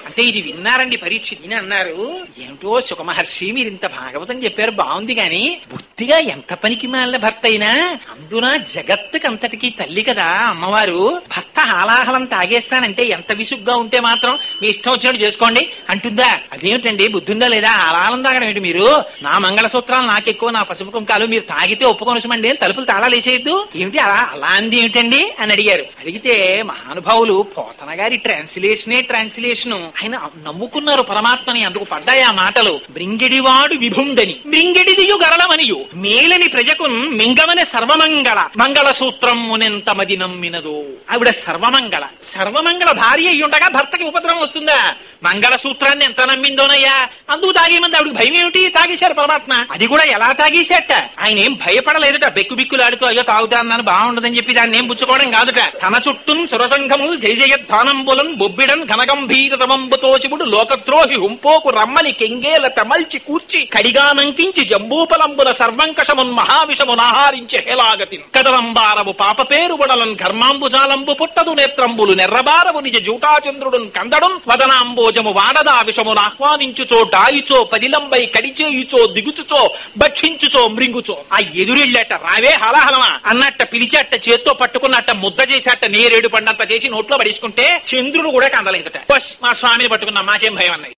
అంటే ఇది విన్నారండి పరీక్ష. దీని అన్నారు, ఏమిటో సుఖమహర్షి మీరు ఇంత భాగవతం చెప్పారు బాగుంది గాని బుద్ధిగా ఎంత పనికి మాలిన భర్త అయినా అందున జగత్తుకి అంతటికీ తల్లి కదా అమ్మవారు, భర్త హాలాహలం తాగేస్తానంటే ఎంత విసుగ్గా ఉంటే మాత్రం మీ ఇష్టం వచ్చినట్టు చేసుకోండి అంటుందా? అదేమిటండి బుద్ధుందా లేదా? హాలాహలం తాగడం ఏంటి మీరు? నా మంగళసూత్రాలు నాకెక్కువ, నా పసుపు కుంకాలు మీరు తాగితే ఒప్పుకొనసమండి, తలుపులు తాళాలు వేసేయద్దు ఏమిటి అలా అంది ఏమిటండి అని అడిగారు. అడిగితే మహానుభావులు పోతన గారి ట్రాన్స్లేషను ఆయన నమ్ముకున్నారు పరమాత్మని. అందుకు పడ్డాయి ఆ మాటలు. బ్రింగిడివాడు విభుండని బ్రింగిడిదియు గరళమనియు మేలని ప్రజకున్ మింగమని సర్వమంగళ మంగళ సూత్రం మునెంత మది నమ్మినదో. ఆవిడ సర్వమంగళ భార్య అయ్యుండగా భర్తకి ఉపద్రవం వస్తుందా? మంగళ సూత్రాన్ని ఎంత నమ్మిందోనయ్యా. అందుకు తాగేమంది. ఆవిడకి భయం ఏమిటి? తాగేశారు పరమాత్మ. అది కూడా ఎలా తాగేశాట? ఆయన ఏం భయపడలేదుట. బిక్కులాడుతూ అయ్యో తాగుతానని బాగుండదని చెప్పి దాన్ని ఏం పుచ్చుకోవడం కాదుట. తన చుట్టూ సురసంఘములు జయ జయధ్వానంబులం బొబ్బిడన్ ఘనగంభీరతమంబుతో శివుడు లోకద్రోహి హుంపోకు రమ్మని కెంగేల తమల్చి కూర్చి కడిగానంకించి జంబూపలంబుల సర్వంకషమున్ మహావిషమునాహారించి హేలాగతి కదలంబారవు పాప పేరు బుడలన్ ఘర్మాంబుజాలంబు పుట్టదు నేత్రంబులు నెర్రబారవు నిజ జూటాచంద్రుడున్ కందడున్ వదనాంబోజము వాడదా విషమును ఆహ్వానించుచో డాయిచో పదిలంబై కడిచేయుచో దిగుచుచో భక్షించుచో మృంగుచో. ఆ ఎదురెళ్ళట రావే హలాహలమా అన్నట్ట పిలిచేట చేత్తో పట్టుకున్నట్ట ముద్ద చేసేట నేరేడు పండంత చేసి నోట్లో పడేసుకుంటే చంద్రుడు కూడా కందలేదట. బస్ మా స్వామిని పట్టుకున్నా మాకేం భయం అన్నాయి.